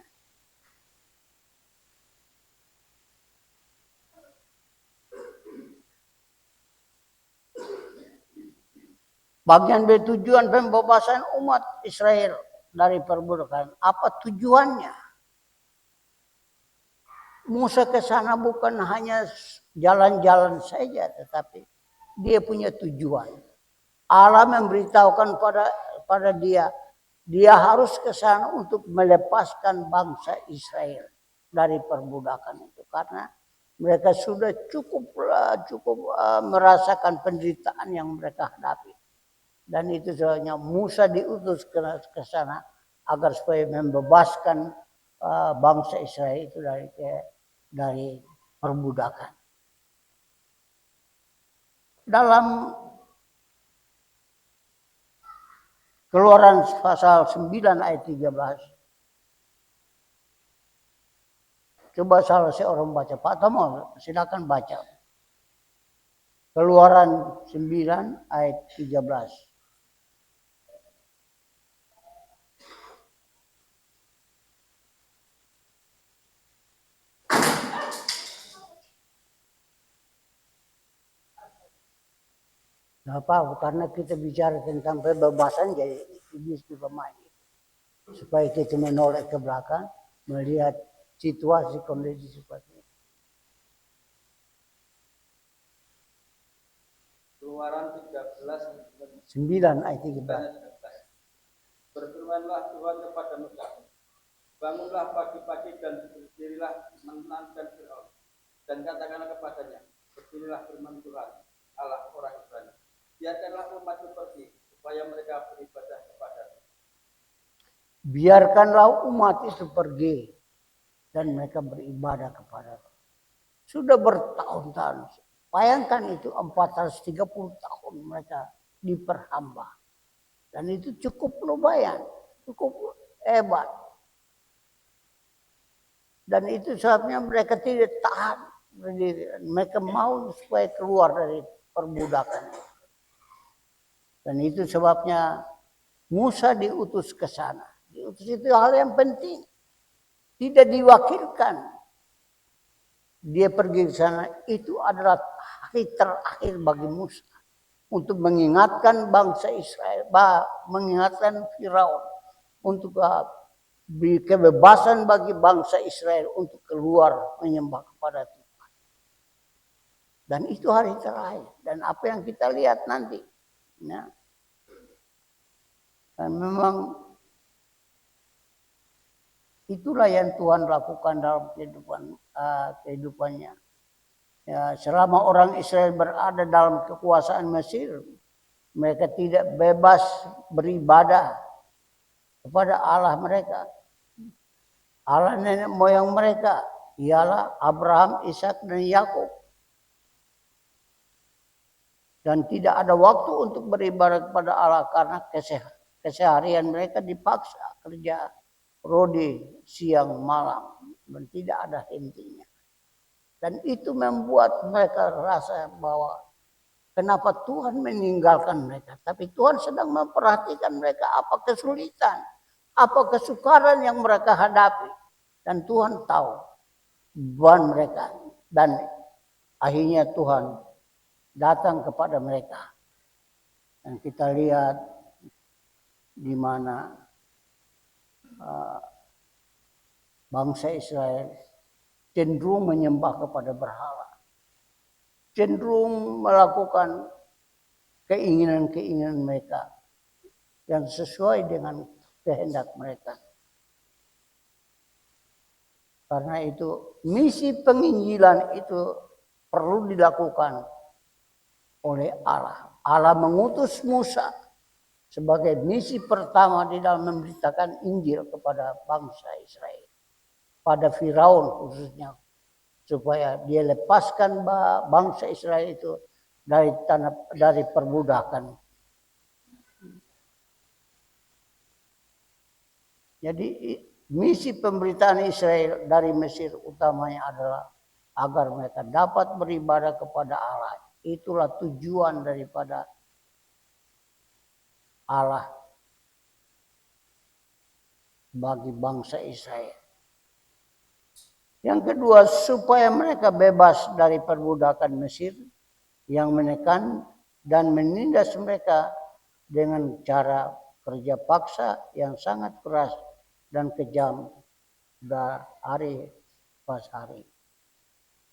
Bagian B, tujuan pembebasan umat Israel dari perbudakan. Apa tujuannya? Musa ke sana bukan hanya jalan-jalan saja, tetapi dia punya tujuan. Allah memberitahukan pada dia harus ke sana untuk melepaskan bangsa Israel dari perbudakan itu, karena mereka sudah cukup merasakan penderitaan yang mereka hadapi. Dan itu sebabnya Musa diutus ke sana agar supaya membebaskan bangsa Israel itu dari perbudakan. Dalam Keluaran pasal 9 ayat 13. Coba salah seorang baca. Pak Tomo, silakan baca. Keluaran 9 ayat 13. Apa? Karena kita bicara tentang pembebasan, jadi iblis juga main. Supaya kita menoleh ke belakang, melihat situasi kondisi seperti itu. Keluaran 9 ayat 13. Berfirmanlah Tuhan kepada Musa, bangunlah pagi-pagi dan berdirilah menantang Firaun Dan katakanlah kepadanya, beginilah firman Tuhan, Allah orang Ibrani. Biarkanlah umatku pergi, supaya mereka beribadah kepada. Biarkanlah umat itu pergi dan mereka beribadah kepada. Sudah bertahun-tahun. Bayangkan itu 430 tahun mereka diperhamba. Dan itu cukup lumayan, cukup hebat. Dan itu sebabnya mereka tidak tahan berdiri. Mereka mau supaya keluar dari perbudakan. Dan itu sebabnya Musa diutus ke sana. Diutus itu hal yang penting. Tidak diwakilkan. Dia pergi ke sana, itu adalah hari terakhir bagi Musa. Untuk mengingatkan bangsa Israel, mengingatkan Firaun. Untuk kebebasan bagi bangsa Israel untuk keluar menyembah kepada Tuhan. Dan itu hari terakhir. Dan apa yang kita lihat nanti. Ya. Dan memang itulah yang Tuhan lakukan dalam kehidupannya. Ya, selama orang Israel berada dalam kekuasaan Mesir, mereka tidak bebas beribadah kepada Allah mereka. Allah nenek moyang mereka ialah Abraham, Ishak, dan Yakub. Dan tidak ada waktu untuk beribadah kepada Allah karena keseharian mereka dipaksa kerja rodi siang malam dan tidak ada hentinya. Dan itu membuat mereka rasa bahwa kenapa Tuhan meninggalkan mereka. Tapi Tuhan sedang memperhatikan mereka apa kesulitan, apa kesukaran yang mereka hadapi. Dan Tuhan tahu beban mereka. Dan akhirnya Tuhan datang kepada mereka. Dan kita lihat di mana bangsa Israel cenderung menyembah kepada berhala. Cenderung melakukan keinginan-keinginan mereka yang sesuai dengan kehendak mereka. Karena itu misi penginjilan itu perlu dilakukan oleh Allah. Allah mengutus Musa sebagai misi pertama di dalam memberitakan Injil kepada bangsa Israel. Pada Firaun khususnya. Supaya dia lepaskan bangsa Israel itu dari perbudakan. Jadi misi pemberitaan Israel dari Mesir utamanya adalah agar mereka dapat beribadah kepada Allah. Itulah tujuan daripada Allah bagi bangsa Israel. Yang kedua, supaya mereka bebas dari perbudakan Mesir yang menekan dan menindas mereka dengan cara kerja paksa yang sangat keras dan kejam dari hari pas hari.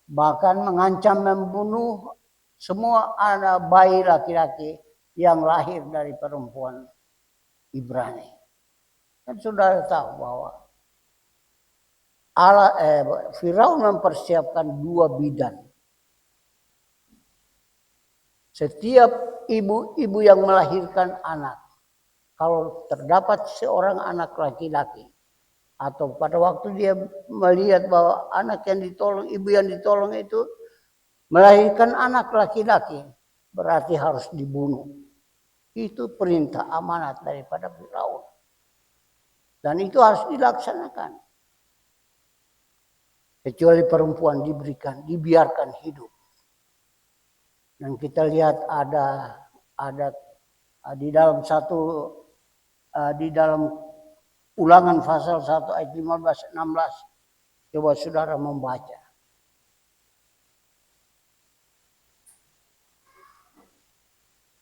Bahkan mengancam membunuh semua anak bayi laki-laki yang lahir dari perempuan Ibrani. Kan saudara tahu bahwa Firaun mempersiapkan 2 bidan. Setiap ibu yang melahirkan anak, kalau terdapat seorang anak laki-laki, atau pada waktu dia melihat bahwa anak yang ditolong, ibu yang ditolong itu melahirkan anak laki-laki, berarti harus dibunuh. Itu perintah amanat daripada Firaun. Dan itu harus dilaksanakan. Kecuali perempuan dibiarkan hidup. Dan kita lihat ada di dalam Ulangan pasal 1 ayat 15-16. Coba saudara membaca.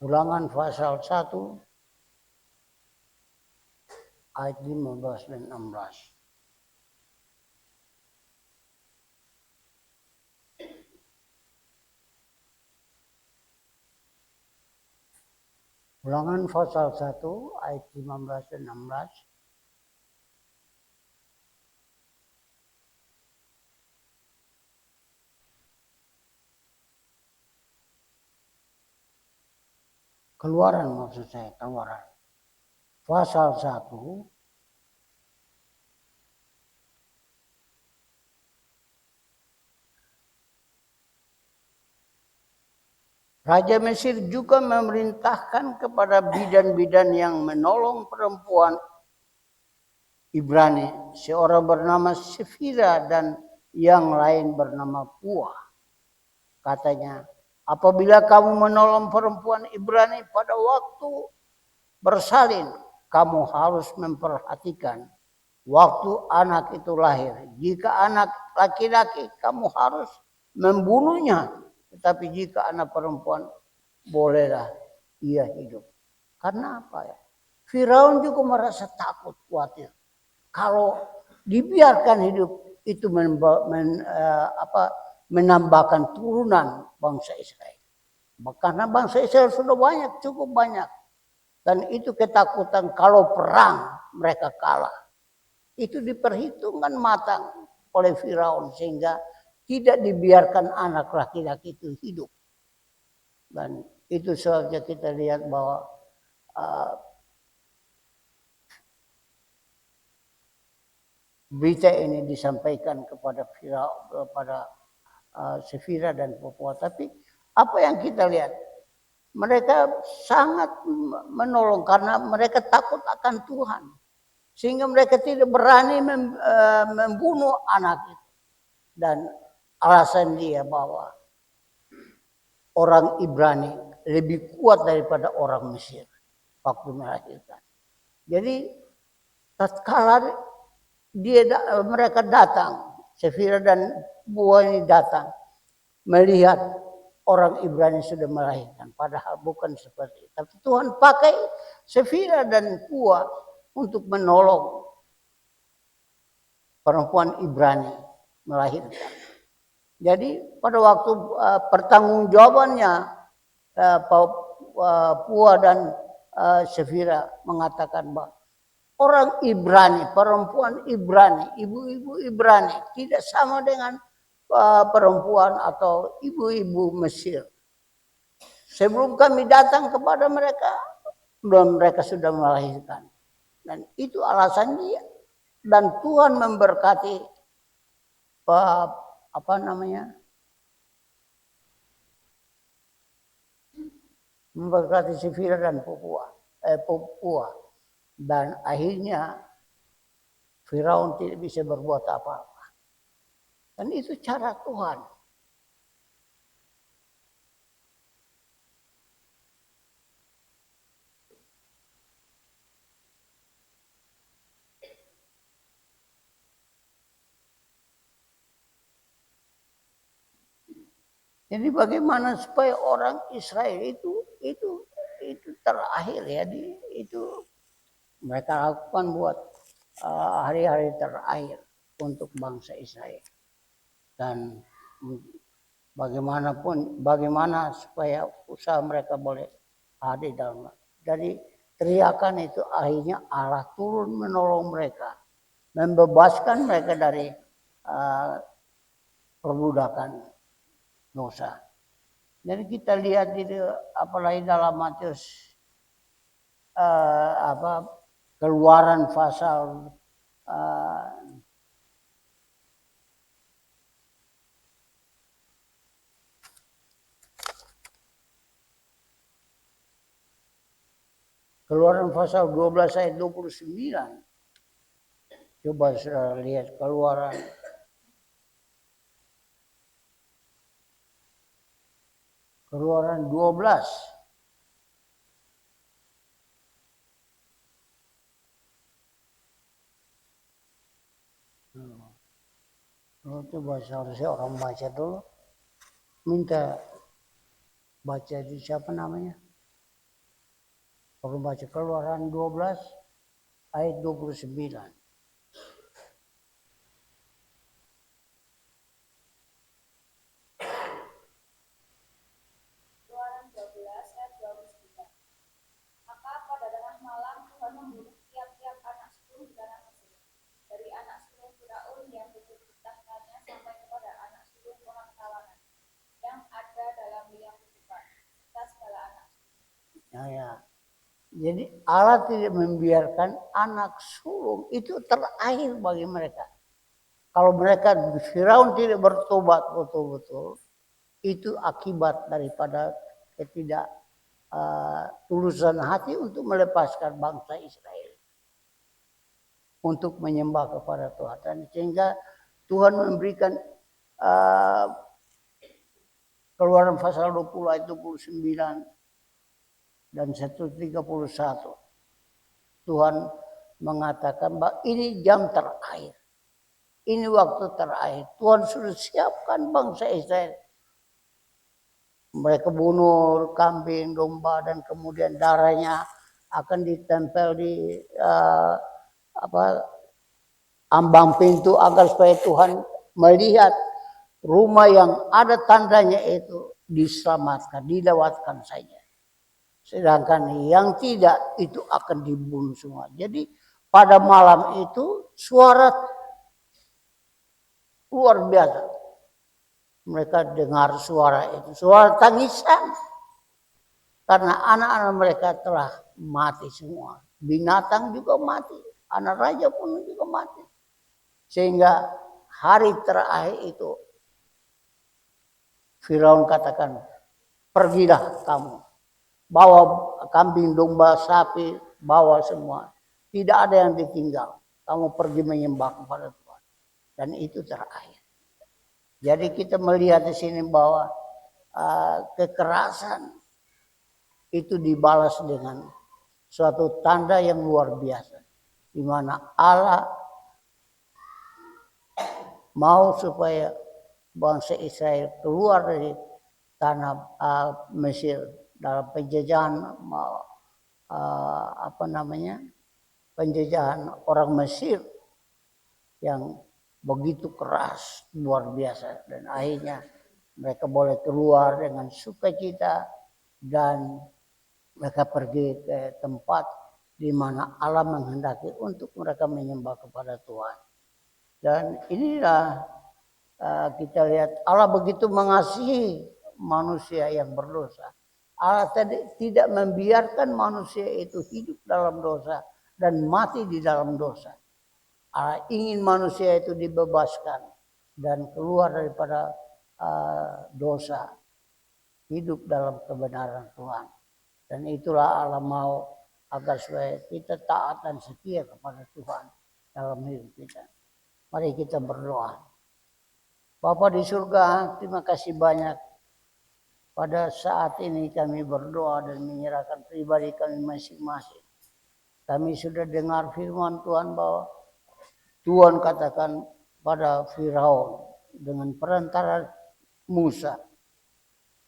Ulangan pasal 1 ayat 15 dan 16. Ulangan pasal 1 ayat 15 dan 16. Keluaran maksud saya, Keluaran. Pasal 1 Raja Mesir juga memerintahkan kepada bidan-bidan yang menolong perempuan Ibrani, seorang bernama Sefira dan yang lain bernama Pua. Katanya, apabila kamu menolong perempuan Ibrani pada waktu bersalin, kamu harus memperhatikan waktu anak itu lahir. Jika anak laki-laki, kamu harus membunuhnya. Tetapi jika anak perempuan, bolehlah ia hidup. Karena apa ya? Firaun juga merasa takut, khawatir. Kalau dibiarkan hidup, itu menambahkan turunan bangsa Israel. Karena bangsa Israel sudah banyak, cukup banyak. Dan itu ketakutan kalau perang mereka kalah. Itu diperhitungkan matang oleh Firaun sehingga tidak dibiarkan anak laki-laki itu hidup. Dan itu sebabnya kita lihat bahwa berita ini disampaikan kepada Firaun, kepada Sefira dan Pupua. Tapi apa yang kita lihat? Mereka sangat menolong karena mereka takut akan Tuhan. Sehingga mereka tidak berani membunuh anak itu. Dan alasan dia bahwa orang Ibrani lebih kuat daripada orang Mesir waktu melahirkan. Jadi tatkala mereka datang, Sefira dan Pua ini datang melihat orang Ibrani sudah melahirkan, padahal bukan seperti itu. Tapi Tuhan pakai Sefira dan Pua untuk menolong perempuan Ibrani melahirkan. Jadi pada waktu pertanggungjawabannya Pua dan Sefira mengatakan bahwa orang Ibrani, perempuan Ibrani, ibu-ibu Ibrani tidak sama dengan perempuan atau ibu-ibu Mesir. Sebelum kami datang kepada mereka, mereka sudah melahirkan. Dan itu alasan dia. Dan Tuhan memberkati memberkati Sefira dan Pupua. Dan akhirnya Firaun tidak bisa berbuat apa-apa. Dan itu cara Tuhan. Jadi bagaimana supaya orang Israel itu terakhir ya, itu mereka lakukan buat hari-hari terakhir untuk bangsa Israel. Dan bagaimana supaya usaha mereka boleh ada dalam. Dari teriakan itu akhirnya Allah turun menolong mereka, membebaskan mereka dari perbudakan dosa. Jadi kita lihat itu apalagi dalam Matius Keluaran pasal Keluaran pasal 12 ayat 29. Coba saudara lihat Keluaran. Keluaran 12. Coba seharusnya orang baca dulu. Minta baca di siapa namanya? Orang baca Keluaran 12 ayat 29. Keluaran 12 ayat 29. Maka pada tengah malam Tuhan membunuh tiap-tiap anak sulung di tanah Mesir. Dari anak sulung Firaun yang diperintahkannya sampai kepada anak sulung orang tawanan yang ada dalam liang kutukan, serta segala anak sulung. Jadi Allah tidak membiarkan anak sulung itu terakhir bagi mereka. Kalau mereka Firaun tidak bertobat betul-betul, itu akibat daripada ketidak tulusan hati untuk melepaskan bangsa Israel untuk menyembah kepada Tuhan. Dan sehingga Tuhan memberikan Keluaran pasal 20 ayat 29 dan 131. Tuhan mengatakan bahwa ini jam terakhir. Ini waktu terakhir. Tuhan sudah siapkan bangsa Israel. Mereka bunuh kambing, domba, dan kemudian darahnya akan ditempel di ambang pintu agar supaya Tuhan melihat rumah yang ada tandanya itu diselamatkan, dilewatkan saja. Sedangkan yang tidak itu akan dibunuh semua. Jadi pada malam itu suara luar biasa. Mereka dengar suara itu, suara tangisan. Karena anak-anak mereka telah mati semua. Binatang juga mati, anak raja pun juga mati. Sehingga hari terakhir itu Firaun katakan, pergilah kamu. Bawa kambing, domba, sapi, bawa semua. Tidak ada yang ditinggal. Kamu pergi menyembah kepada Tuhan. Dan itu terakhir. Jadi kita melihat di sini bahwa kekerasan itu dibalas dengan suatu tanda yang luar biasa. Di mana Allah mau supaya bangsa Israel keluar dari tanah Mesir dalam penjajahan penjajahan orang Mesir yang begitu keras luar biasa, dan akhirnya mereka boleh keluar dengan sukacita dan mereka pergi ke tempat di mana Allah menghendaki untuk mereka menyembah kepada Tuhan. Dan inilah kita lihat Allah begitu mengasihi manusia yang berdosa. Allah tidak membiarkan manusia itu hidup dalam dosa dan mati di dalam dosa. Allah ingin manusia itu dibebaskan dan keluar daripada dosa, hidup dalam kebenaran Tuhan. Dan itulah Allah mau agar supaya kita taat dan setia kepada Tuhan dalam hidup kita. Mari kita berdoa. Bapa di surga, terima kasih banyak. Pada saat ini kami berdoa dan menyerahkan pribadi kami masing-masing. Kami sudah dengar firman Tuhan bahwa Tuhan katakan pada Firaun dengan perantara Musa,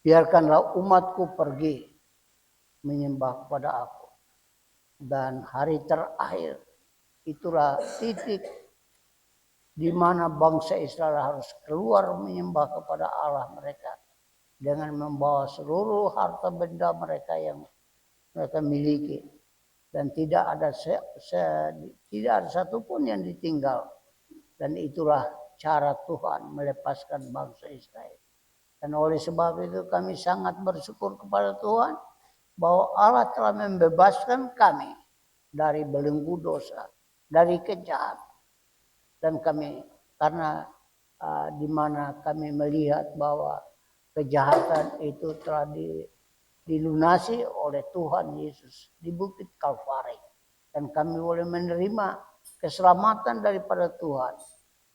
biarkanlah umatku pergi menyembah kepada aku. Dan hari terakhir itulah titik di mana bangsa Israel harus keluar menyembah kepada Allah mereka dengan membawa seluruh harta benda mereka yang mereka miliki, dan tidak ada satupun yang ditinggal. Dan itulah cara Tuhan melepaskan bangsa Israel. Dan oleh sebab itu kami sangat bersyukur kepada Tuhan bahwa Allah telah membebaskan kami dari belenggu dosa, dari kejahatan. Dan kami karena di mana kami melihat bahwa kejahatan itu telah dilunasi oleh Tuhan Yesus di Bukit Kalvari. Dan kami boleh menerima keselamatan daripada Tuhan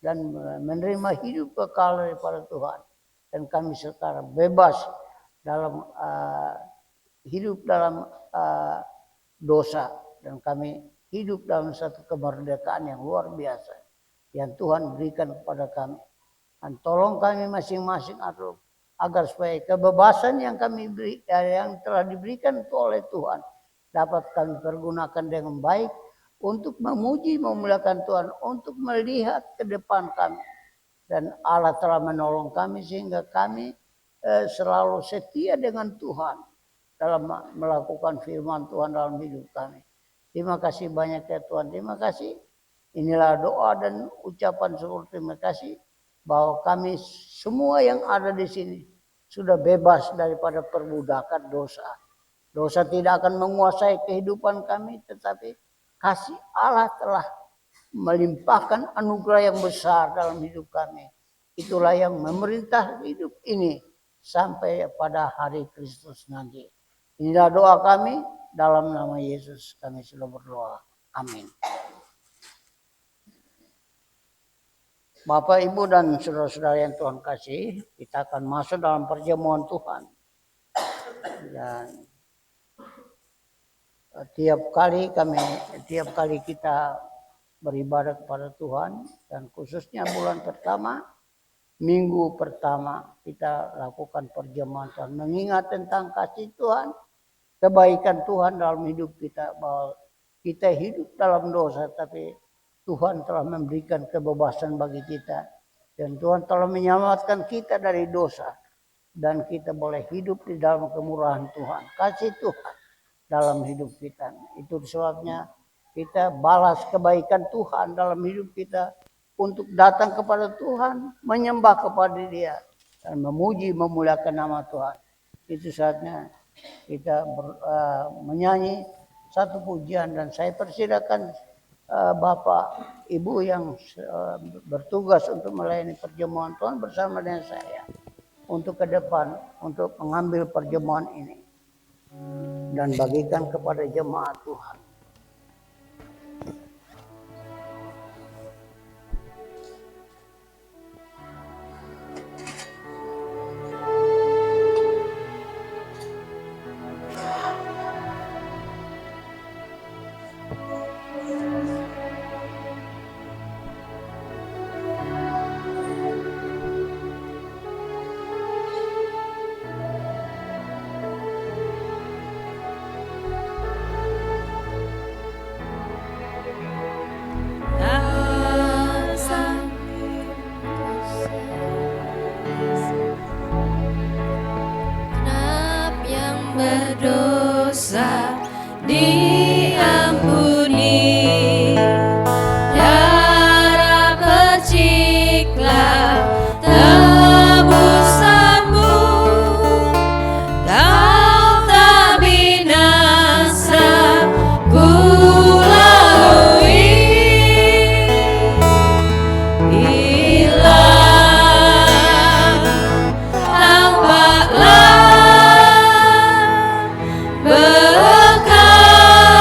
dan menerima hidup kekal daripada Tuhan. Dan kami sekarang bebas dalam hidup dalam dosa, dan kami hidup dalam satu kemerdekaan yang luar biasa yang Tuhan berikan kepada kami. Dan tolong kami masing-masing agar supaya kebebasan yang kami yang telah diberikan oleh Tuhan dapat kami pergunakan dengan baik untuk memuji memuliakan Tuhan, untuk melihat ke depan kami. Dan Allah telah menolong kami sehingga kami selalu setia dengan Tuhan dalam melakukan firman Tuhan dalam hidup kami. Terima kasih banyak ya Tuhan, terima kasih. Inilah doa dan ucapan syukur terima kasih bahwa kami semua yang ada di sini sudah bebas daripada perbudakan dosa. Dosa tidak akan menguasai kehidupan kami, tetapi kasih Allah telah melimpahkan anugerah yang besar dalam hidup kami. Itulah yang memerintah hidup ini sampai pada hari Kristus nanti. Inilah doa kami, dalam nama Yesus kami sudah berdoa. Amin. Bapak, Ibu, dan saudara-saudara yang Tuhan kasih, kita akan masuk dalam perjamuan Tuhan. Dan tiap kali kita beribadah kepada Tuhan, dan khususnya bulan pertama, minggu pertama, kita lakukan perjamuan Tuhan, mengingat tentang kasih Tuhan, kebaikan Tuhan dalam hidup kita, bahwa kita hidup dalam dosa, tapi Tuhan telah memberikan kebebasan bagi kita, dan Tuhan telah menyelamatkan kita dari dosa, dan kita boleh hidup di dalam kemurahan Tuhan, kasih Tuhan dalam hidup kita. Itu sebabnya kita balas kebaikan Tuhan dalam hidup kita untuk datang kepada Tuhan, menyembah kepada Dia, dan memuji memuliakan nama Tuhan. Itu saatnya kita menyanyi satu pujian, dan saya persilakan Bapak Ibu yang bertugas untuk melayani perjamuan Tuhan bersama dengan saya untuk ke depan, untuk mengambil perjamuan ini dan bagikan kepada jemaat Tuhan. Berdosa diampuni, darah perciklah tebusanmu, kau tak binasa ku lalui, hilang tampaklah bekas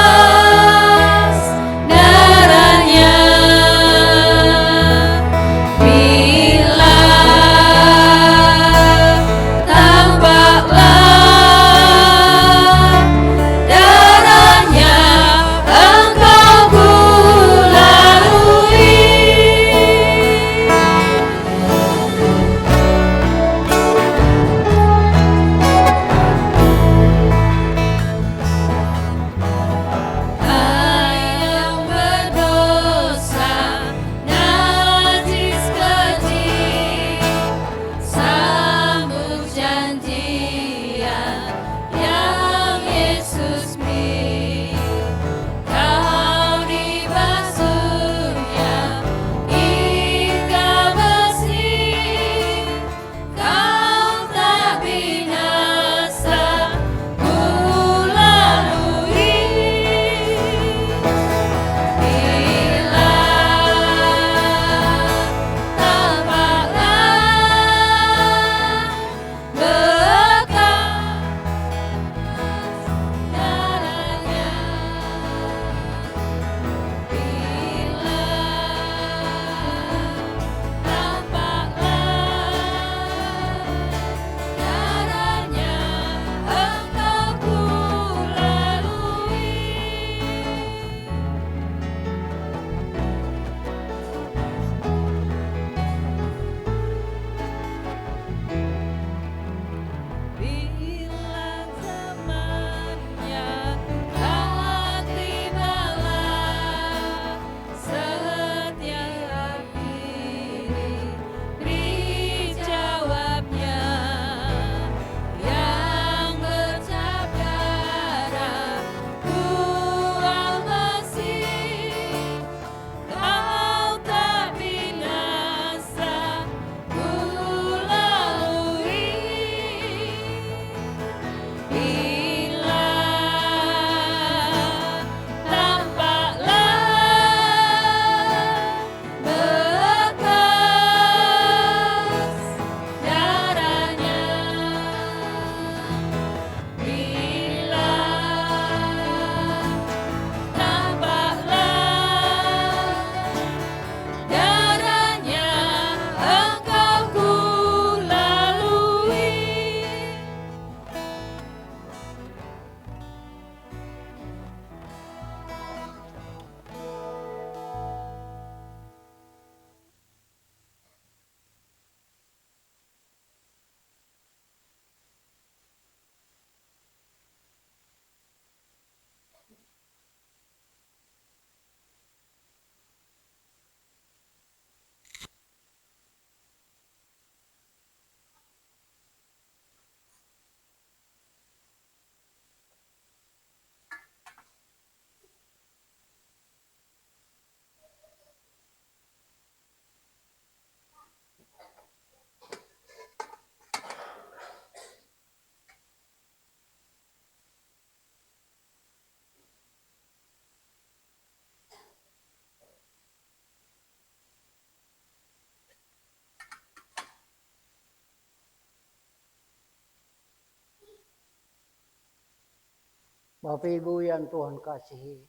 Bapak Ibu yang Tuhan kasihi,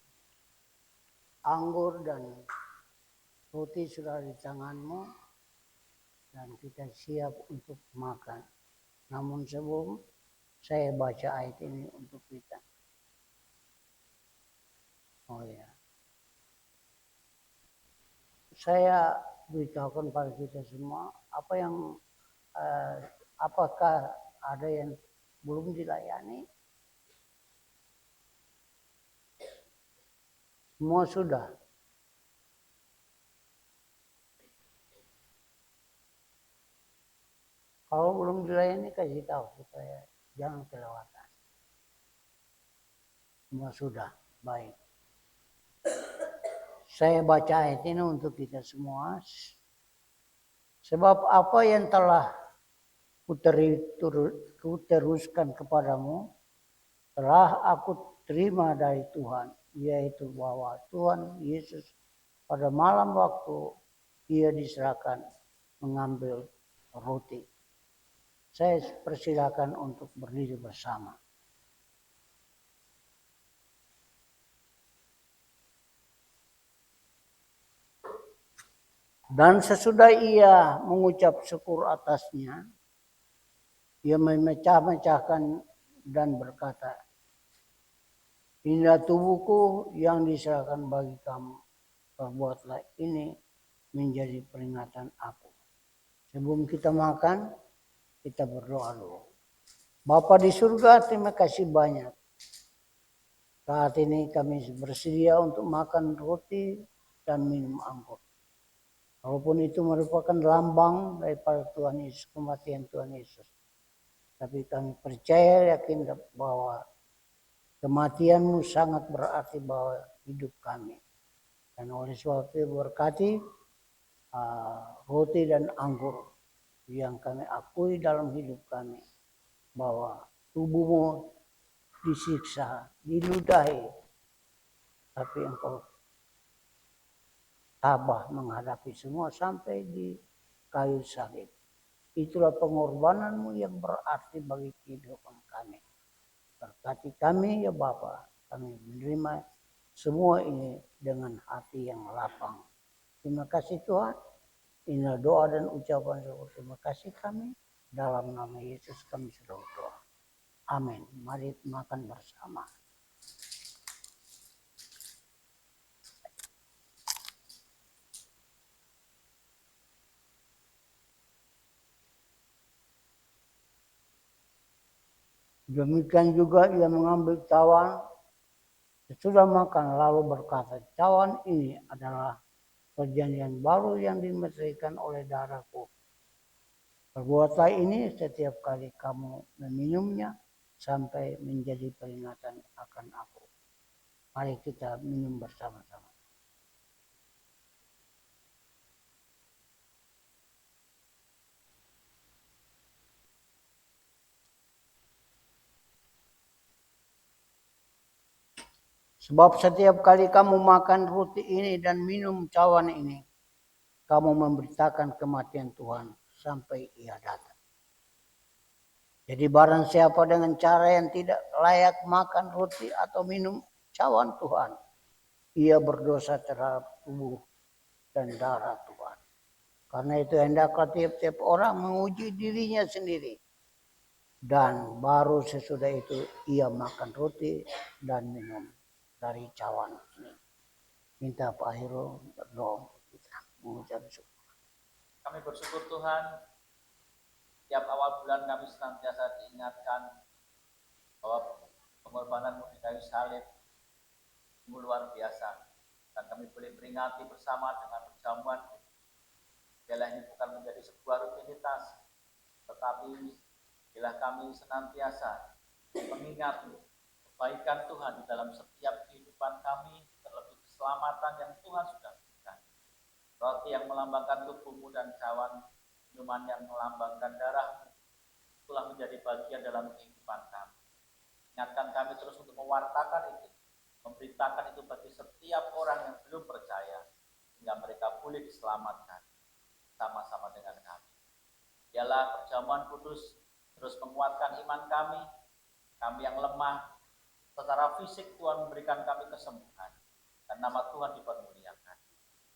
anggur dan roti sudah di tanganmu dan kita siap untuk makan. Namun sebelum saya baca ayat ini untuk kita. Oh ya. Saya beritahukan pada kita semua apakah ada yang belum dilayani? Semua sudah. Kalau belum dilayani kasih tahu supaya jangan kelewatan. Semua sudah, baik. Saya baca ayat ini untuk kita semua. Sebab apa yang telah kuteruskan kepadamu, telah aku terima dari Tuhan, yaitu bahwa Tuhan Yesus pada malam waktu ia diserahkan mengambil roti. Saya persilakan untuk berdiri bersama. Dan sesudah ia mengucap syukur atasnya, ia memecah-mecahkan dan berkata, inilah tubuhku yang diserahkan bagi kamu. Perbuatlah ini menjadi peringatan aku. Sebelum kita makan, kita berdoa dulu. Bapa di surga, terima kasih banyak. Saat ini kami bersedia untuk makan roti dan minum anggur. Walaupun itu merupakan lambang daripada Tuhan Yesus, kematian Tuhan Yesus. Tapi kami percaya yakin bahwa kematian-Mu sangat berarti bahwa hidup kami. Dan oleh sebab itu berkati roti dan anggur yang kami akui dalam hidup kami. Bahwa tubuh-Mu disiksa, diludahi. Tapi Engkau tabah menghadapi semua sampai di kayu salib. Itulah pengorbanan-Mu yang berarti bagi kehidupan kami. Berkati kami ya Bapa, kami menerima semua ini dengan hati yang lapang. Terima kasih Tuhan. Inilah doa dan ucapan terima kasih kami. Dalam nama Yesus kami sudah berdoa. Amin. Mari makan bersama. Demikian juga ia mengambil cawan sesudah makan lalu berkata, cawan ini adalah perjanjian baru yang dimeteraikan oleh darahku. Perbuatlah ini setiap kali kamu meminumnya sampai menjadi peringatan akan aku. Mari kita minum bersama-sama. Sebab setiap kali kamu makan roti ini dan minum cawan ini, kamu memberitakan kematian Tuhan sampai ia datang. Jadi barang siapa dengan cara yang tidak layak makan roti atau minum cawan Tuhan, ia berdosa terhadap tubuh dan darah Tuhan. Karena itu hendaklah tiap-tiap orang menguji dirinya sendiri. Dan baru sesudah itu ia makan roti dan minum dari cawan ini. Minta Pak Hiro berdoa kita mengucap syukur. Kami bersyukur Tuhan, tiap awal bulan kami senantiasa diingatkan bahwa pengorbanan-Mu di kayu salib luar biasa. Dan kami boleh peringati bersama dengan perjamuan. Biarlah ini bukan menjadi sebuah rutinitas, tetapi biarlah kami senantiasa mengingat kebaikan Tuhan di dalam setiap kehidupan kami, terlebih keselamatan yang Tuhan sudah berikan. Roti yang melambangkan tubuh-Mu dan cawan minuman yang melambangkan darah-Mu telah menjadi bagian dalam kehidupan kami. Ingatkan kami terus untuk mewartakan itu, memberitakan itu bagi setiap orang yang belum percaya, sehingga mereka boleh diselamatkan sama-sama dengan kami. Biarlah perjamuan kudus terus menguatkan iman kami yang lemah, Secara fisik Tuhan memberikan kami kesembuhan dan nama Tuhan dipermuliakan.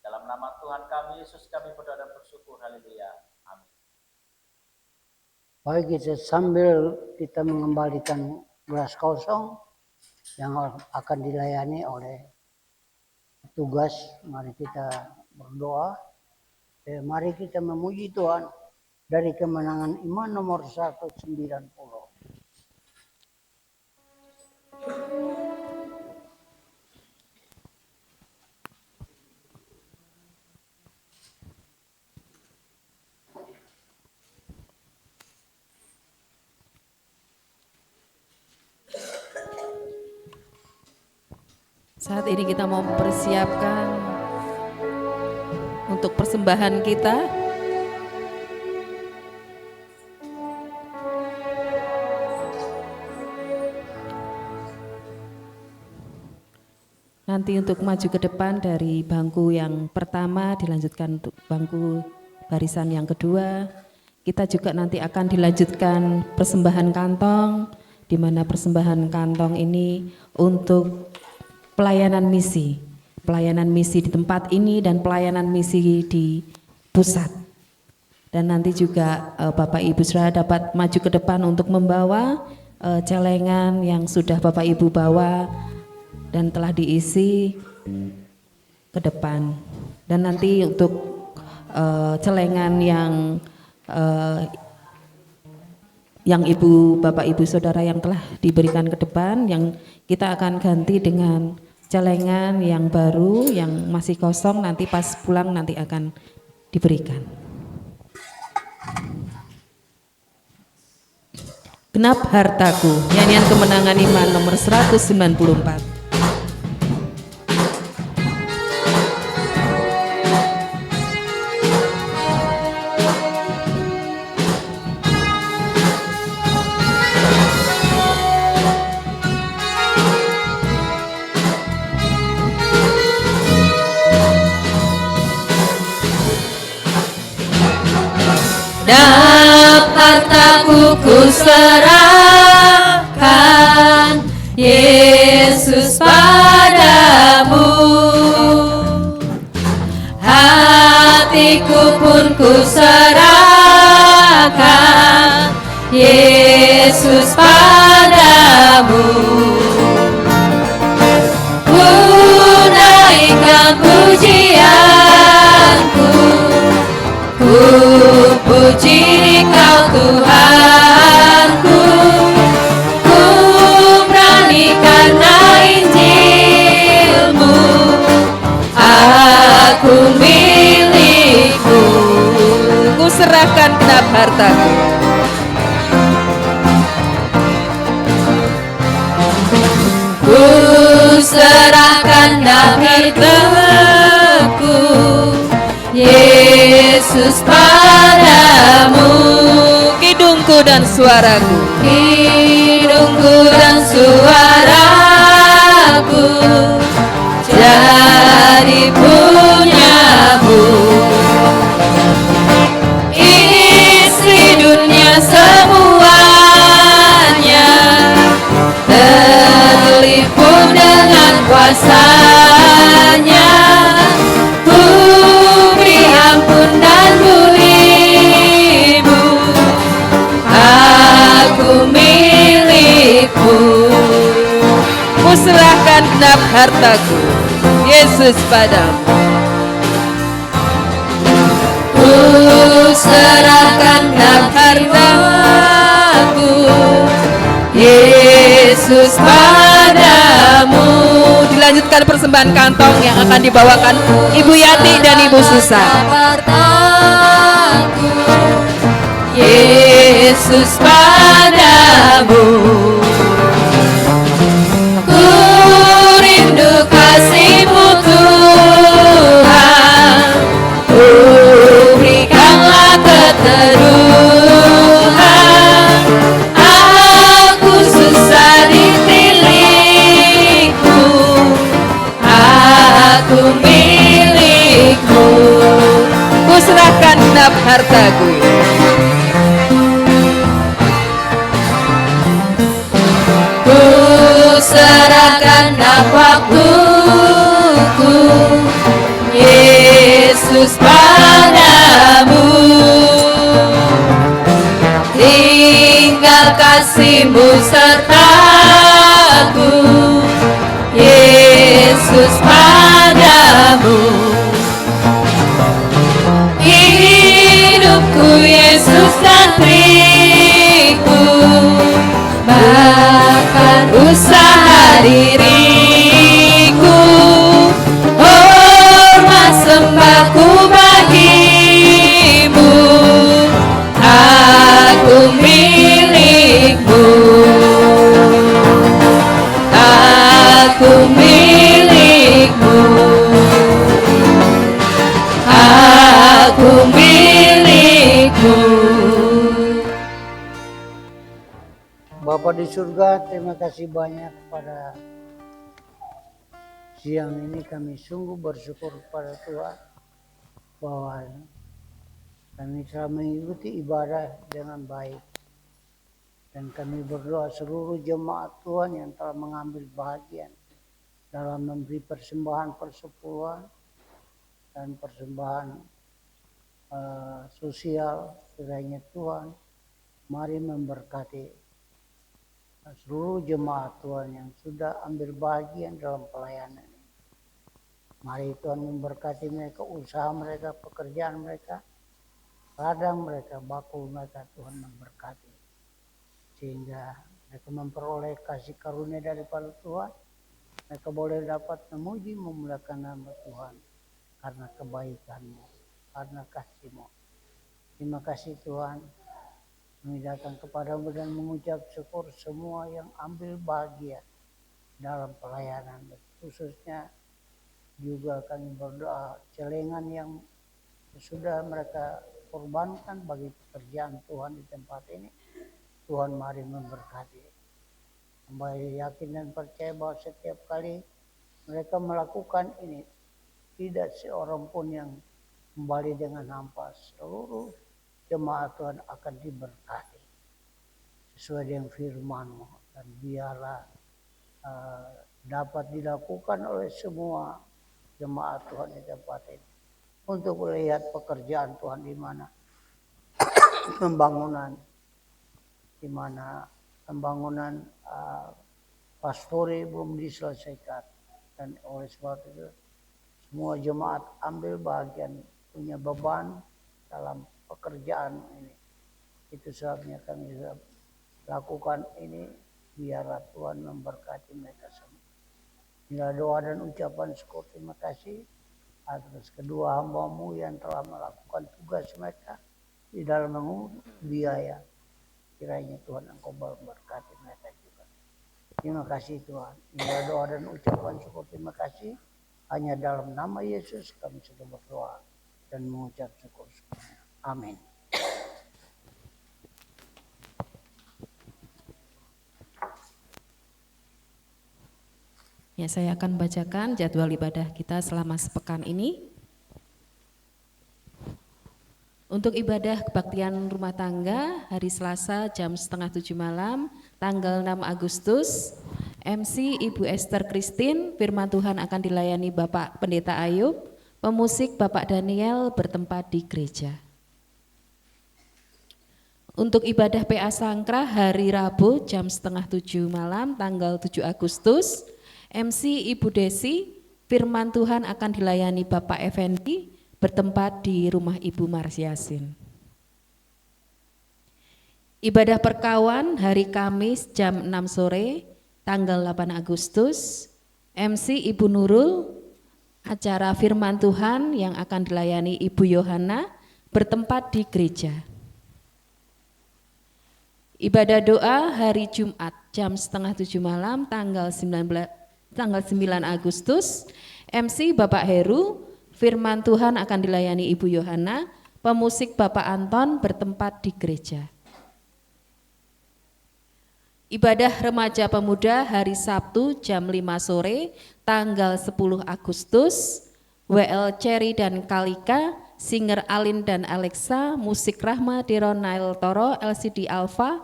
Dalam nama Tuhan kami Yesus kami berdoa dan bersyukur. Haleluya. Amin. Baik, kita sambil kita mengembalikan gelas kosong yang akan dilayani oleh petugas, mari kita berdoa. Mari kita memuji Tuhan dari kemenangan iman nomor 190. Saat ini kita mau mempersiapkan untuk persembahan kita. Nanti untuk maju ke depan dari bangku yang pertama dilanjutkan untuk bangku barisan yang kedua. Kita juga nanti akan dilanjutkan persembahan kantong, di mana persembahan kantong ini untuk pelayanan misi di tempat ini dan pelayanan misi di pusat. Dan nanti juga Bapak Ibu Saudara dapat maju ke depan untuk membawa celengan yang sudah Bapak Ibu bawa dan telah diisi ke depan. Dan nanti untuk celengan yang Ibu, Bapak Ibu Saudara yang telah diberikan ke depan, yang kita akan ganti dengan celengan yang baru, yang masih kosong, nanti pas pulang nanti akan diberikan. Genap hartaku, nyanyian kemenangan iman nomor 194. Hartaku ku serahkan Yesus padamu, hatiku pun ku serahkan Yesus padamu. Ku naikkan pujianku, ku puji Kau Tuhanku, ku berani karena Injil-Mu, aku milik-Mu. Ku serahkan genap hartaku. Ku serahkan genap hartaku Yesus padamu. Hidungku dan suaraku, hidungku dan suaraku jadi punyamu. Isi dunia semuanya terliput dengan kuasanya. Ku beri ampun dan budi-Mu, aku milik-Mu. ku serahkan genap hartaku, Yesus padamu. Ku serahkan genap hartaku, Yesus padamu. Dilanjutkan persembahan kantong yang akan dibawakan Ibu Yati dan Ibu Susan. Hartaku, Yesus padamu. Ku rindu kasih-Mu Tuhan, berikanlah keteduhan. Aku susah ditilik-Mu, aku milik-Mu. Ku serahkan genap hartaku. serahkanlah waktuku, Yesus, padamu. Tinggal kasih-Mu sertaku, Yesus, padamu. Hidupku Yesus dan beriku, bahkan usaha diriku, hormat sembahku bagimu, aku milikmu, aku milikmu, aku milikmu. Bapa di surga, terima kasih banyak pada siang ini. Kami sungguh bersyukur kepada Tuhan bahwa kami telah mengikuti ibadah dengan baik. Dan kami berdoa seluruh jemaat Tuhan yang telah mengambil bagian dalam memberi persembahan persepuluhan dan persembahan sosial, kiranya Tuhan mari memberkati seluruh jemaat Tuhan yang sudah ambil bagian dalam pelayanan ini. Mari Tuhan memberkati mereka, usaha mereka, pekerjaan mereka, ladang mereka, bakul mereka, Tuhan memberkati. Sehingga mereka memperoleh kasih karunia daripada Tuhan. Mereka boleh dapat memuji, memuliakan nama Tuhan karena kebaikan-Mu, karena kasih-Mu. Terima kasih Tuhan. Kami datang kepadamu dan mengucap syukur semua yang ambil bahagia dalam pelayanan. Khususnya juga kami berdoa celengan yang sudah mereka korbankan bagi pekerjaan Tuhan di tempat ini. Tuhan mari memberkati. Kembali yakin dan percaya bahwa setiap kali mereka melakukan ini, tidak seorang pun yang kembali dengan hampa. Seluruh jemaat Tuhan akan diberkati sesuai dengan firman-Mu, dan biarlah dapat dilakukan oleh semua jemaat Tuhan di tempat ini untuk melihat pekerjaan Tuhan di mana pembangunan pastori belum diselesaikan, dan oleh sebab itu semua jemaat ambil bagian, punya beban dalam pekerjaan ini. Itu sebabnya kami lakukan ini, biarlah Tuhan memberkati mereka semua. Inilah doa dan ucapan syukur terima kasih atas kedua hamba-Mu yang telah melakukan tugas mereka di dalam mengumpulkan biaya. Kiranya Tuhan Engkau memberkati mereka juga. Terima kasih Tuhan. Inilah doa dan ucapan syukur terima kasih. Hanya dalam nama Yesus kami sudah berdoa dan mengucap syukur-syukurnya. Amin. Ya, saya akan bacakan jadwal ibadah kita selama sepekan ini. Untuk ibadah kebaktian rumah tangga hari Selasa jam 6:30 malam, tanggal 6 Agustus, MC Ibu Esther Christine, firman Tuhan akan dilayani Bapak Pendeta Ayub, pemusik Bapak Daniel bertempat di gereja. Untuk ibadah PA Sangkrah hari Rabu jam 6:30 malam, tanggal 7 Agustus, MC Ibu Desi, firman Tuhan akan dilayani Bapak Effendi, bertempat di rumah Ibu Marsiasin. Ibadah perkawan hari Kamis jam 6 sore, tanggal 8 Agustus, MC Ibu Nurul, acara firman Tuhan yang akan dilayani Ibu Yohana, bertempat di gereja. Ibadah doa hari Jumat jam 6:30 malam, tanggal 9 Agustus, MC Bapak Heru, firman Tuhan akan dilayani Ibu Yohana, pemusik Bapak Anton bertempat di gereja. Ibadah remaja pemuda hari Sabtu jam 5 sore, tanggal 10 Agustus, WL Cherry dan Kalika, singer Alin dan Alexa, musik Rahma Deron Nail Toro, LCD Alpha,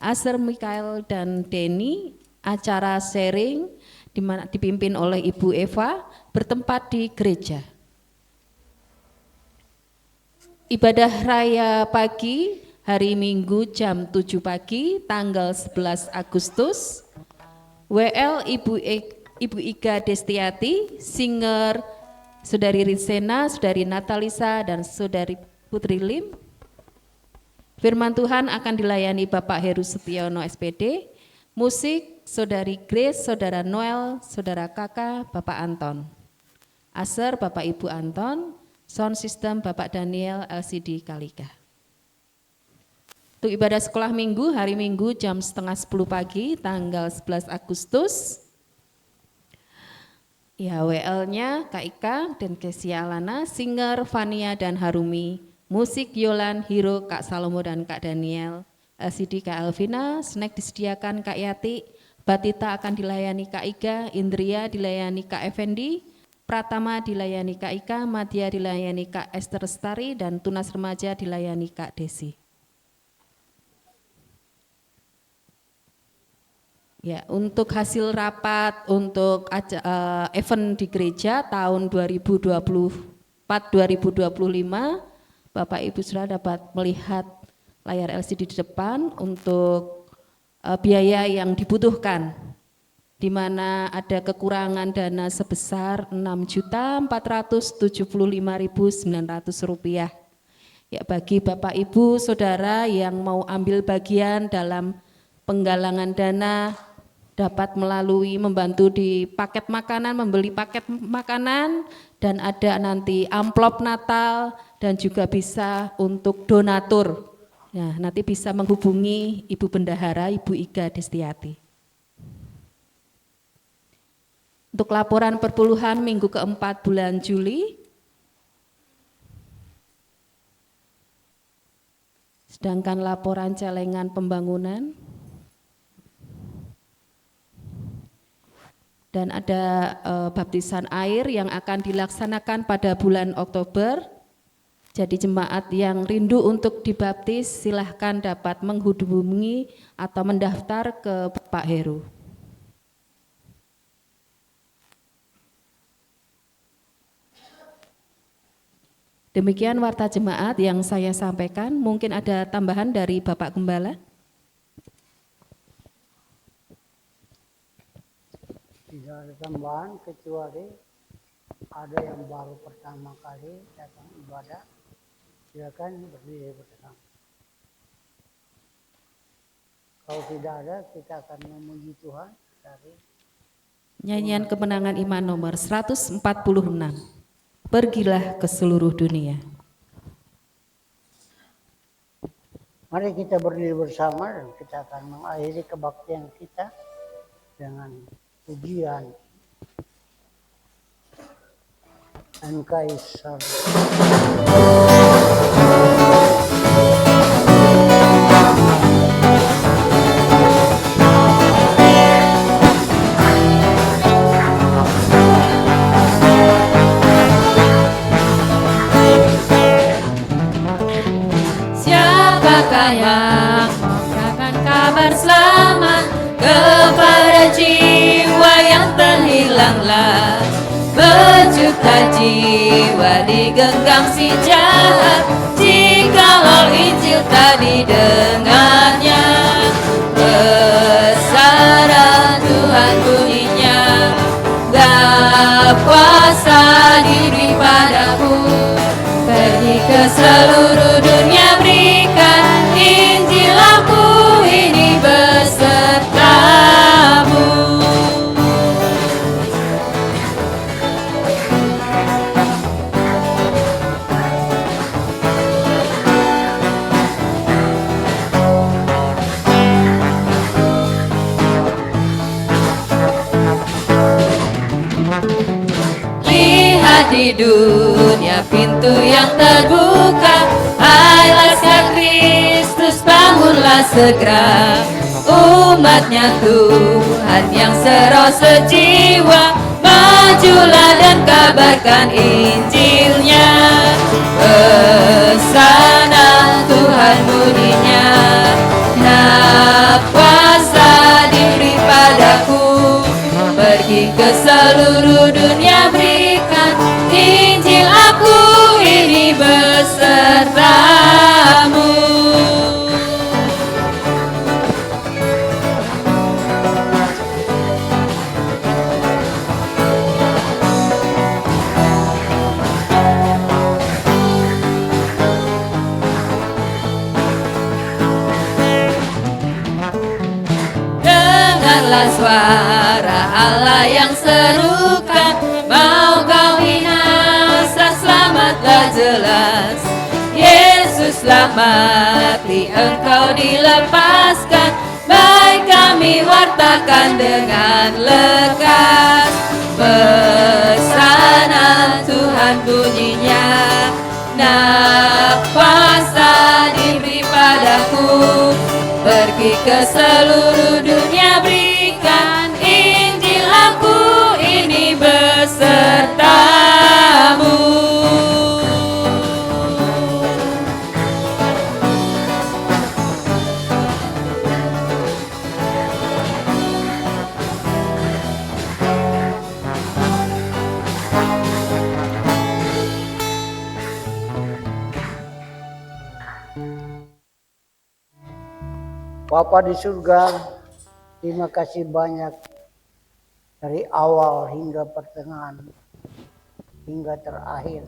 Aser Mikael dan Denny, acara sharing di mana dipimpin oleh Ibu Eva bertempat di gereja. Ibadah raya pagi hari Minggu jam 7 pagi tanggal 11 Agustus. WL Ibu Ika Destiati, singer Saudari Risena, Saudari Natalisa, dan Saudari Putri Lim. Firman Tuhan akan dilayani Bapak Heru Setiono SPD, musik Saudari Grace, Saudara Noel, Saudara Kakak, Bapak Anton. Aser Bapak Ibu Anton, sound system Bapak Daniel LCD Kalika. Untuk ibadah sekolah minggu, hari Minggu jam setengah 10 pagi, tanggal 11 Agustus. Ya, WL-nya Kak Ika dan Kesia Alana, singer Fania dan Harumi, musik Yolan, Hiro, Kak Salomo dan Kak Daniel, LCD Kak Elvina, snack disediakan Kak Yati, Batita akan dilayani Kak Iga, Indria dilayani Kak Effendi, Pratama dilayani Kak Ika, Madya dilayani Kak Esther Lestari, dan Tunas Remaja dilayani Kak Desi. Ya, untuk hasil rapat untuk event di gereja tahun 2024-2025, Bapak Ibu sudah dapat melihat layar LCD di depan untuk biaya yang dibutuhkan, di mana ada kekurangan dana sebesar Rp6.475.900. Ya, bagi Bapak Ibu Saudara yang mau ambil bagian dalam penggalangan dana, dapat melalui membantu di paket makanan, membeli paket makanan, dan ada nanti amplop Natal, dan juga bisa untuk donatur. Nah, nanti bisa menghubungi Ibu Bendahara, Ibu Ika Destiati. Untuk laporan perpuluhan minggu keempat bulan Juli, sedangkan laporan celengan pembangunan, dan ada baptisan air yang akan dilaksanakan pada bulan Oktober. Jadi jemaat yang rindu untuk dibaptis silahkan dapat menghubungi atau mendaftar ke Pak Heru. Demikian warta jemaat yang saya sampaikan. Mungkin ada tambahan dari Bapak Gembala? Tidak ada tambahan kecuali ada yang baru pertama kali datang ibadah, silakan berdiri bersama. Kalau tidak ada, kita akan memuji Tuhan dari Nyanyian Kemenangan Iman nomor 146. Pergilah ke seluruh dunia. Mari kita berdiri bersama dan kita akan mengakhiri kebaktian kita dengan pujian Kaisar. Siapakah yang membawakan kabar selamat kepada jiwa yang terhilanglah? Berjuta jiwa digenggam si jahat, jikalau Injil tak didengarnya. Besaran Tuhan bunyinya, gak kuasa diri padaku. Pergi ke seluruh dunia, berikan Injil, aku ini besertamu. Lihat di dunia pintu yang terbuka, hai laskar Kristus bangunlah segera. Umatnya Tuhan yang seroh sejiwa, majulah dan kabarkan Injilnya. Kesana Tuhan bunyinya, nah kuasa diberi pada dengarlah suara Allah yang serukan, mau kau binasa selamatlah jelas. Yesuslah mati, engkau dilepaskan, baik kami wartakan dengan lekas. Pesanan Tuhan bunyinya, nak kuasa diberi padaku, pergi ke seluruh dunia berikan Injil, aku ini besertamu. Bapa di surga, terima kasih banyak dari awal hingga pertengahan, hingga terakhir.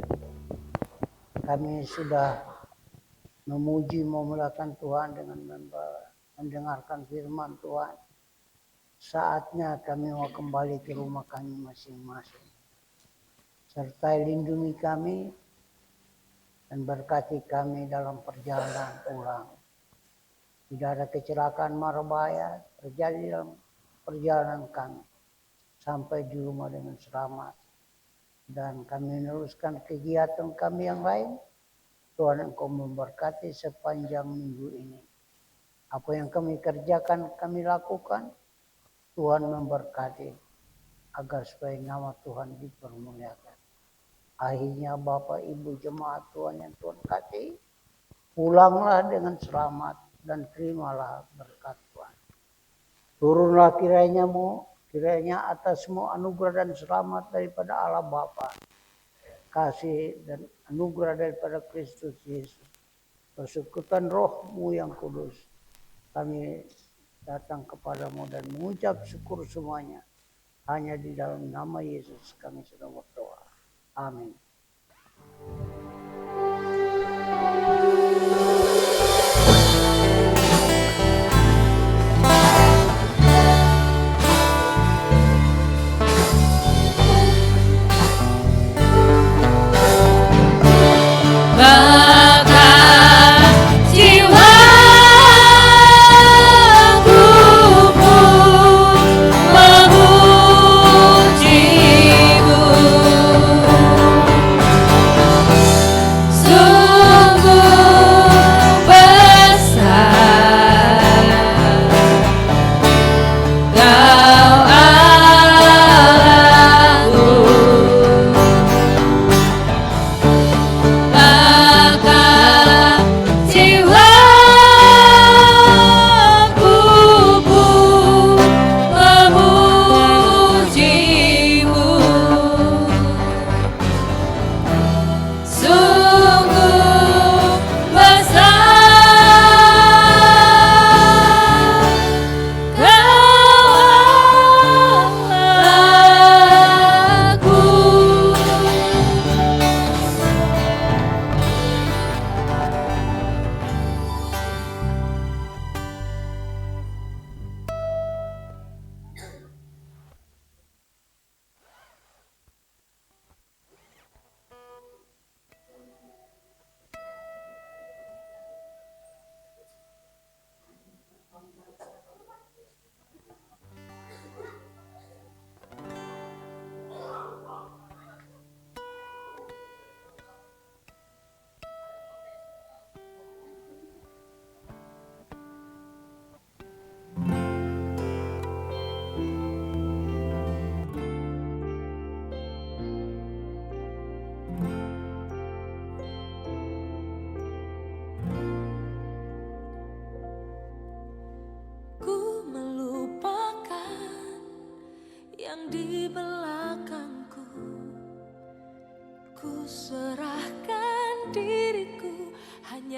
Kami sudah memuji memuliakan Tuhan dengan mendengarkan firman Tuhan. Saatnya kami mau kembali ke rumah kami masing-masing. Sertai lindungi kami dan berkati kami dalam perjalanan pulang. Tidak ada kecelakaan mara bahaya terjadi dalam perjalanan kami sampai di rumah dengan selamat. Dan kami meneruskan kegiatan kami yang lain. Tuhan, Engkau memberkati sepanjang minggu ini. Apa yang kami kerjakan, kami lakukan. Tuhan memberkati agar supaya nama Tuhan dipermuliakan. Akhirnya Bapak Ibu jemaat Tuhan yang Tuhan kasih, pulanglah dengan selamat dan terimalah berkat Tuhan. Turunlah kiranya atasmu anugerah dan selamat daripada Allah Bapa, kasih dan anugerah daripada Kristus Yesus, persekutuan Roh-Mu yang kudus. Kami datang kepadamu dan mengucap syukur semuanya. Hanya di dalam nama Yesus kami sudah berdoa. Amin.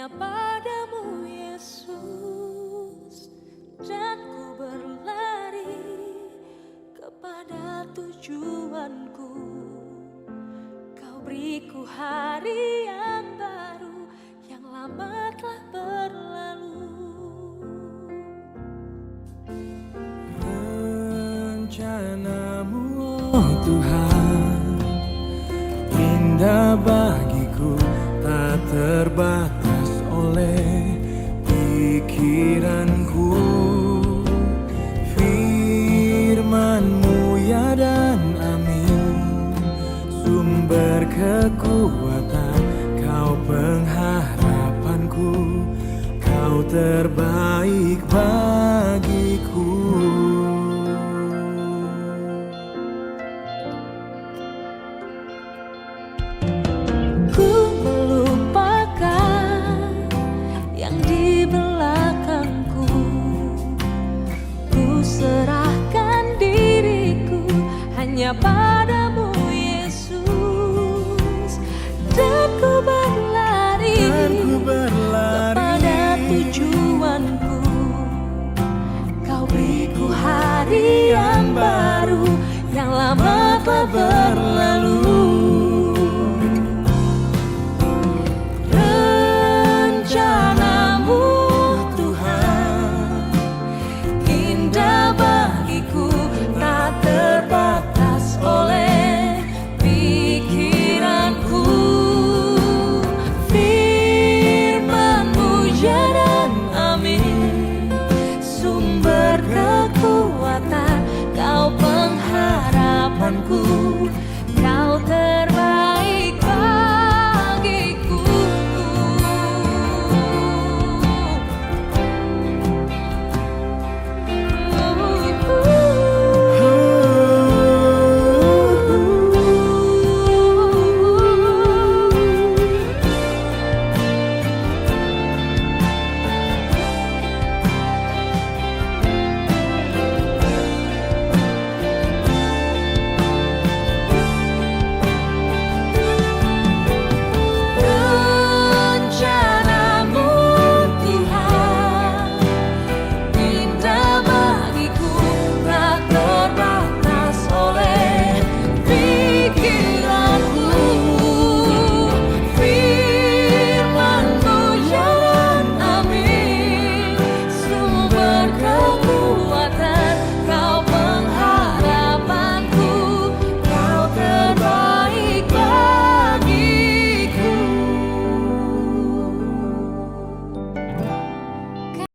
Padamu Yesus, dan ku berlari kepada tujuanku. Kau beriku hari yang baru, yang lama telah berlalu. Rencanamu, oh Tuhan, indah bagiku, tak terbatas oleh pikiranku. Firman-Mu ya dan amin, sumber kekuatan, Kau pengharapanku, Kau terbaik bagiku. Ku melupakan yang di belakangku, ku serahkan diriku hanya padamu Yesus, dan ku berlari kepada tujuanku. Kau beriku hari yang baru, yang lama telah berlalu. Rencanamu Tuhan, indah bagiku, tak terbatas oleh pikiranku. Firman-Mu ya dan amin, sumber kekuatan, Kau pengharapanku,